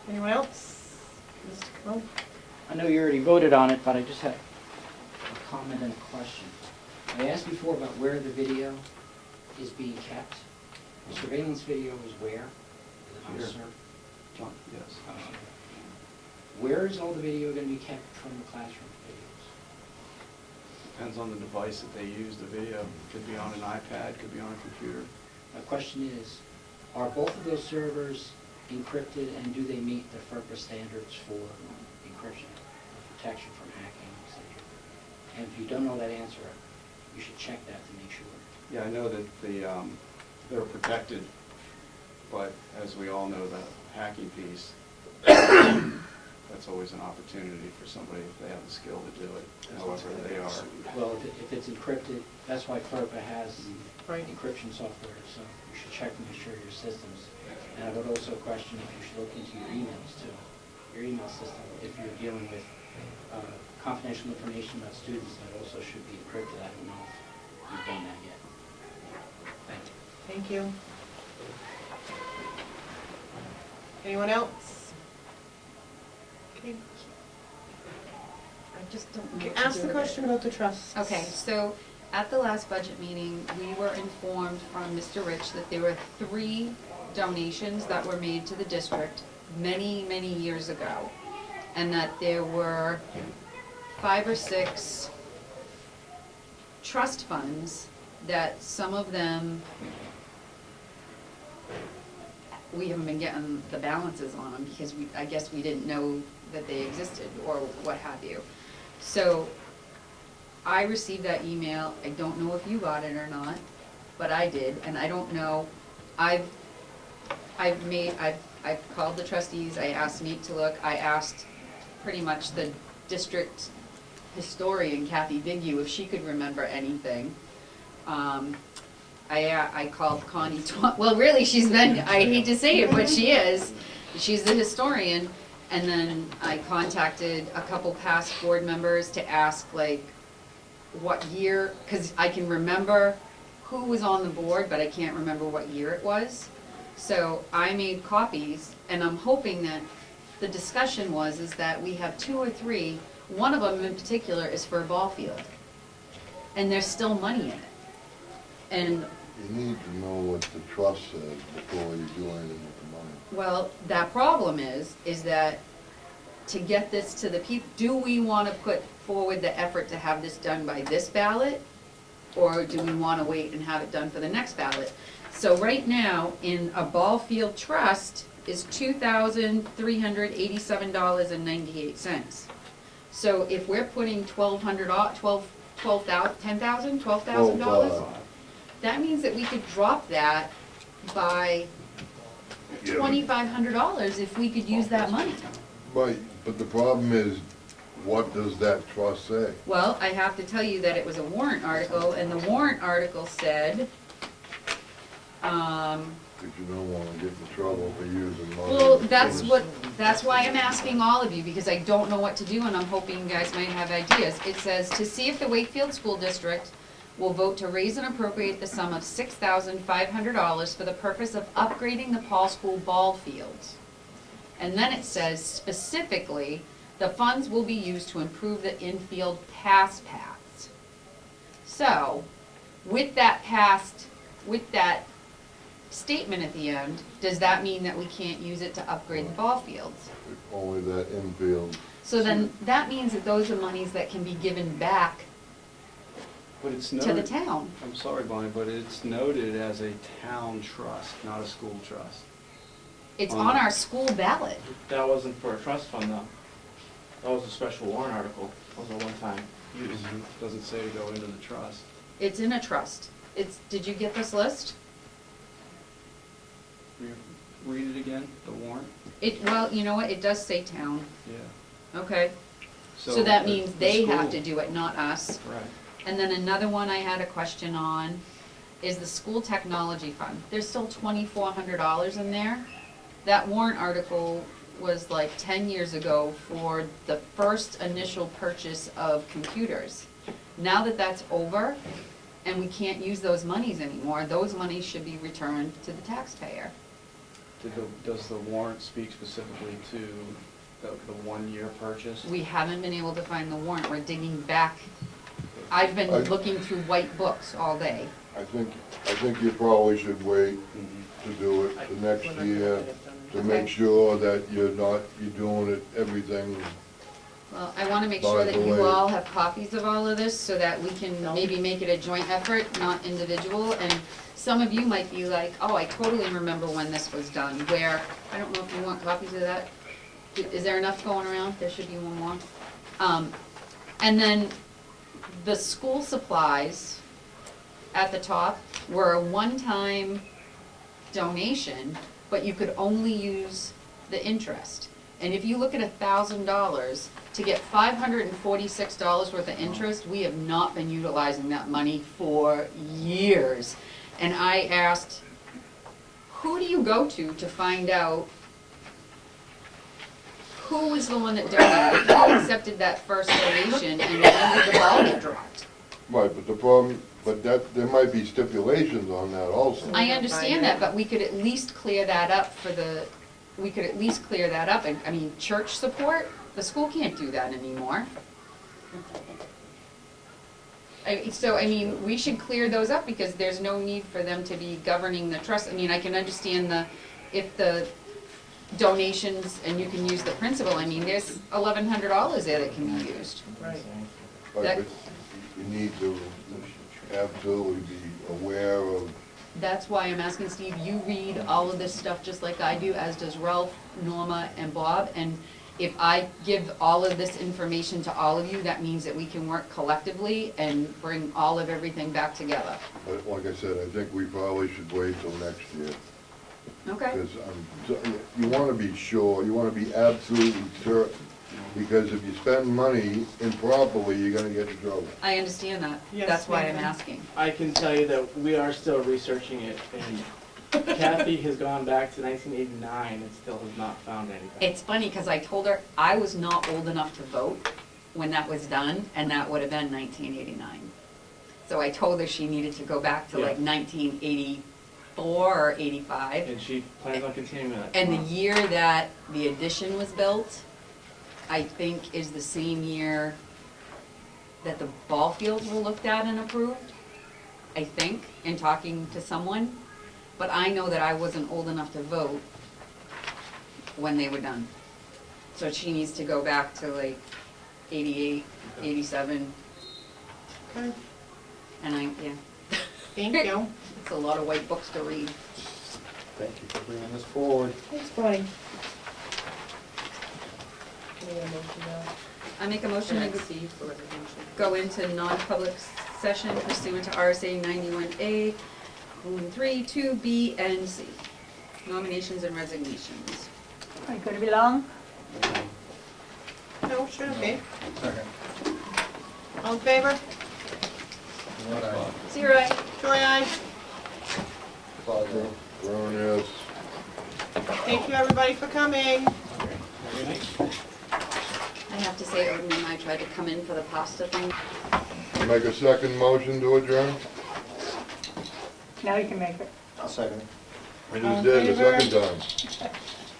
Speaker 1: Anyone else? Mr. Comeau?
Speaker 4: I know you already voted on it, but I just have a comment and a question. I asked before about where the video is being kept. The surveillance video is where?
Speaker 3: Here.
Speaker 4: Sir?
Speaker 3: John, yes.
Speaker 4: Where is all the video going to be kept from the classroom videos?
Speaker 3: Depends on the device that they use, the video. Could be on an iPad, could be on a computer.
Speaker 4: My question is, are both of those servers encrypted, and do they meet the FERPA standards for encryption, protection from hacking, etc.? And if you don't know that answer, you should check that to make sure.
Speaker 3: Yeah, I know that they're protected, but as we all know, the hacking piece, that's always an opportunity for somebody if they have the skill to do it, however they are.
Speaker 4: Well, if it's encrypted, that's why FERPA has encryption software, so you should check to make sure your systems. And I would also question if you should look into your emails too, your email system, if you're dealing with confidential information about students, that also should be encrypted. I don't know if you've done that yet. Thank you.
Speaker 1: Thank you. Anyone else? Okay.
Speaker 10: I just don't know.
Speaker 1: Ask the question about the trusts.
Speaker 10: Okay, so at the last budget meeting, we were informed from Mr. Rich that there were 3 donations that were made to the district many, many years ago, and that there were 5 or 6 trust funds that some of them, we haven't been getting the balances on them because I guess we didn't know that they existed or what have you. So I received that email. I don't know if you got it or not, but I did, and I don't know. I've called the trustees. I asked Nate to look. I asked pretty much the district historian, Kathy Bigu, if she could remember anything. I called Connie, well, really, she's been, I hate to say it, but she is. She's the historian. And then I contacted a couple past board members to ask, like, what year, because I can remember who was on the board, but I can't remember what year it was. So I made copies, and I'm hoping that the discussion is that we have 2 or 3, one of them in particular is for a ball field. And there's still money in it. And
Speaker 6: You need to know what the trust says before you do anything with the money.
Speaker 10: well, that problem is that to get this to the people, do we want to put forward the effort to have this done by this ballot? Or do we want to wait and have it done for the next ballot? So right now, in a ball field trust is $2,387.98. So if we're putting $10,000, that means that we could drop that by $2,500 if we could use that money.
Speaker 6: Right, but the problem is, what does that trust say?
Speaker 10: Well, I have to tell you that it was a warrant article, and the warrant article said,
Speaker 6: Because you don't want to get in trouble for using money.
Speaker 10: well, that's why I'm asking all of you, because I don't know what to do, and I'm hoping you guys might have ideas. It says, to see if the Wakefield School District will vote to raise and appropriate the sum of $6,500 for the purpose of upgrading the Paul School ball fields. And then it says specifically, the funds will be used to improve the infield pass paths. So, with that statement at the end, does that mean that we can't use it to upgrade the ball fields?
Speaker 6: Only that infield.
Speaker 10: So then, that means that those are monies that can be given back
Speaker 3: But it's
Speaker 10: to the
Speaker 3: noted,
Speaker 10: town.
Speaker 3: I'm sorry, Bonnie, but it's noted as a town trust, not a school trust.
Speaker 10: It's on our school ballot.
Speaker 17: That wasn't for a trust fund though. That was a special warrant article. That was a one-time use.
Speaker 3: Doesn't say to go into the trust.
Speaker 10: It's in a trust. Did you get this list?
Speaker 3: Read it again, the warrant?
Speaker 10: Well, you know what, it does say town.
Speaker 3: Yeah.
Speaker 10: Okay. So that
Speaker 3: the-
Speaker 10: means
Speaker 3: the
Speaker 10: they have
Speaker 3: school-
Speaker 10: to do it, not us.
Speaker 3: Right.
Speaker 10: And then another one I had a question on is the school technology fund. There's still $2,400 in there. That warrant article was like 10 years ago for the first initial purchase of computers. Now that that's over and we can't use those monies anymore, those monies should be returned to the taxpayer.
Speaker 3: Does the warrant speak specifically to the 1-year purchase?
Speaker 10: We haven't been able to find the warrant. We're digging back. I've been looking through white books all day.
Speaker 6: I think you probably should wait to do it the next year to make sure that you're doing everything
Speaker 10: Well, I wanna make
Speaker 6: By
Speaker 10: sure that
Speaker 6: the
Speaker 10: you
Speaker 6: way-
Speaker 10: all have copies of all of this, so that we can maybe make it a joint effort, not individual, and some of you might be like, oh, I totally remember when this was done, where, I don't know if you want copies of that. Is there enough going around? There should be one more. And then, the school supplies at the top were a one-time donation, but you could only use the interest. And if you look at $1,000, to get $546 worth of interest, we have not been utilizing that money for years. And I asked, who do you go to find out who was the one that donated, who accepted that first donation, and when did the ball get dropped?
Speaker 6: Right, but the problem, but that, there might be stipulations on that also.
Speaker 10: I understand that, but we could at least clear that up and, I mean, church support, the school can't do that anymore. So, I mean, we should clear those up, because there's no need for them to be governing the trust. I mean, I can understand if the donations, and you can use the principal, I mean, there's $1,100 there that can be used.
Speaker 1: Right.
Speaker 6: Right, but you need to absolutely be aware of,
Speaker 10: That's why I'm asking Steve, you read all of this stuff just like I do, as does Ralph, Norma, and Bob, and if I give all of this information to all of you, that means that we can work collectively and bring all of everything back together.
Speaker 6: but like I said, I think we probably should wait till next year.
Speaker 10: Okay?
Speaker 6: Because you want to be sure, you want to be absolutely certain, because if you spend money improperly, you're going to get in trouble.
Speaker 10: I understand that.
Speaker 1: Yes,
Speaker 10: That's why I'm
Speaker 1: ma'am.
Speaker 10: asking.
Speaker 17: I can tell you that we are still researching it, and Kathy has gone back to 1989 and still has not found anything.
Speaker 10: It's funny, because I told her I was not old enough to vote when that was done, and that would have been 1989. So I told her she needed to go back to like 1984 or 85.
Speaker 17: And she plans on continuing that.
Speaker 10: And the year that the addition was built, I think is the same year that the ball fields were looked at and approved, I think, in talking to someone. But I know that I wasn't old enough to vote when they were done. So she needs to go back to like 88, 87,
Speaker 1: Okay,
Speaker 10: and yeah.
Speaker 1: thank you.
Speaker 10: It's a lot of white books to read.
Speaker 5: Thank you for bringing this forward.
Speaker 1: Thanks, Bonnie. Any other motion now?
Speaker 10: I make a motion to go into non-public session pursuant to RSA 91A, 3, 2B, and C. Nominations and resignations.
Speaker 7: Are you gonna be long?
Speaker 1: No, sure, okay.
Speaker 5: Second.
Speaker 1: All in favor?
Speaker 5: What I,
Speaker 10: Cyre, aye.
Speaker 1: Joy, aye.
Speaker 6: Brown, yes.
Speaker 1: Thank you, everybody, for coming.
Speaker 10: I have to say, Odin and I tried to come in for the pasta thing.
Speaker 6: Make a second motion to adjourn?
Speaker 7: Now you can make it.
Speaker 5: I'll second it.
Speaker 6: I
Speaker 1: All in
Speaker 6: just did the
Speaker 1: favor?
Speaker 6: second time.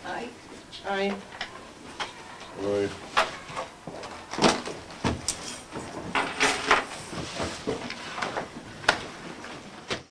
Speaker 10: Aye.
Speaker 1: Aye.
Speaker 6: Right.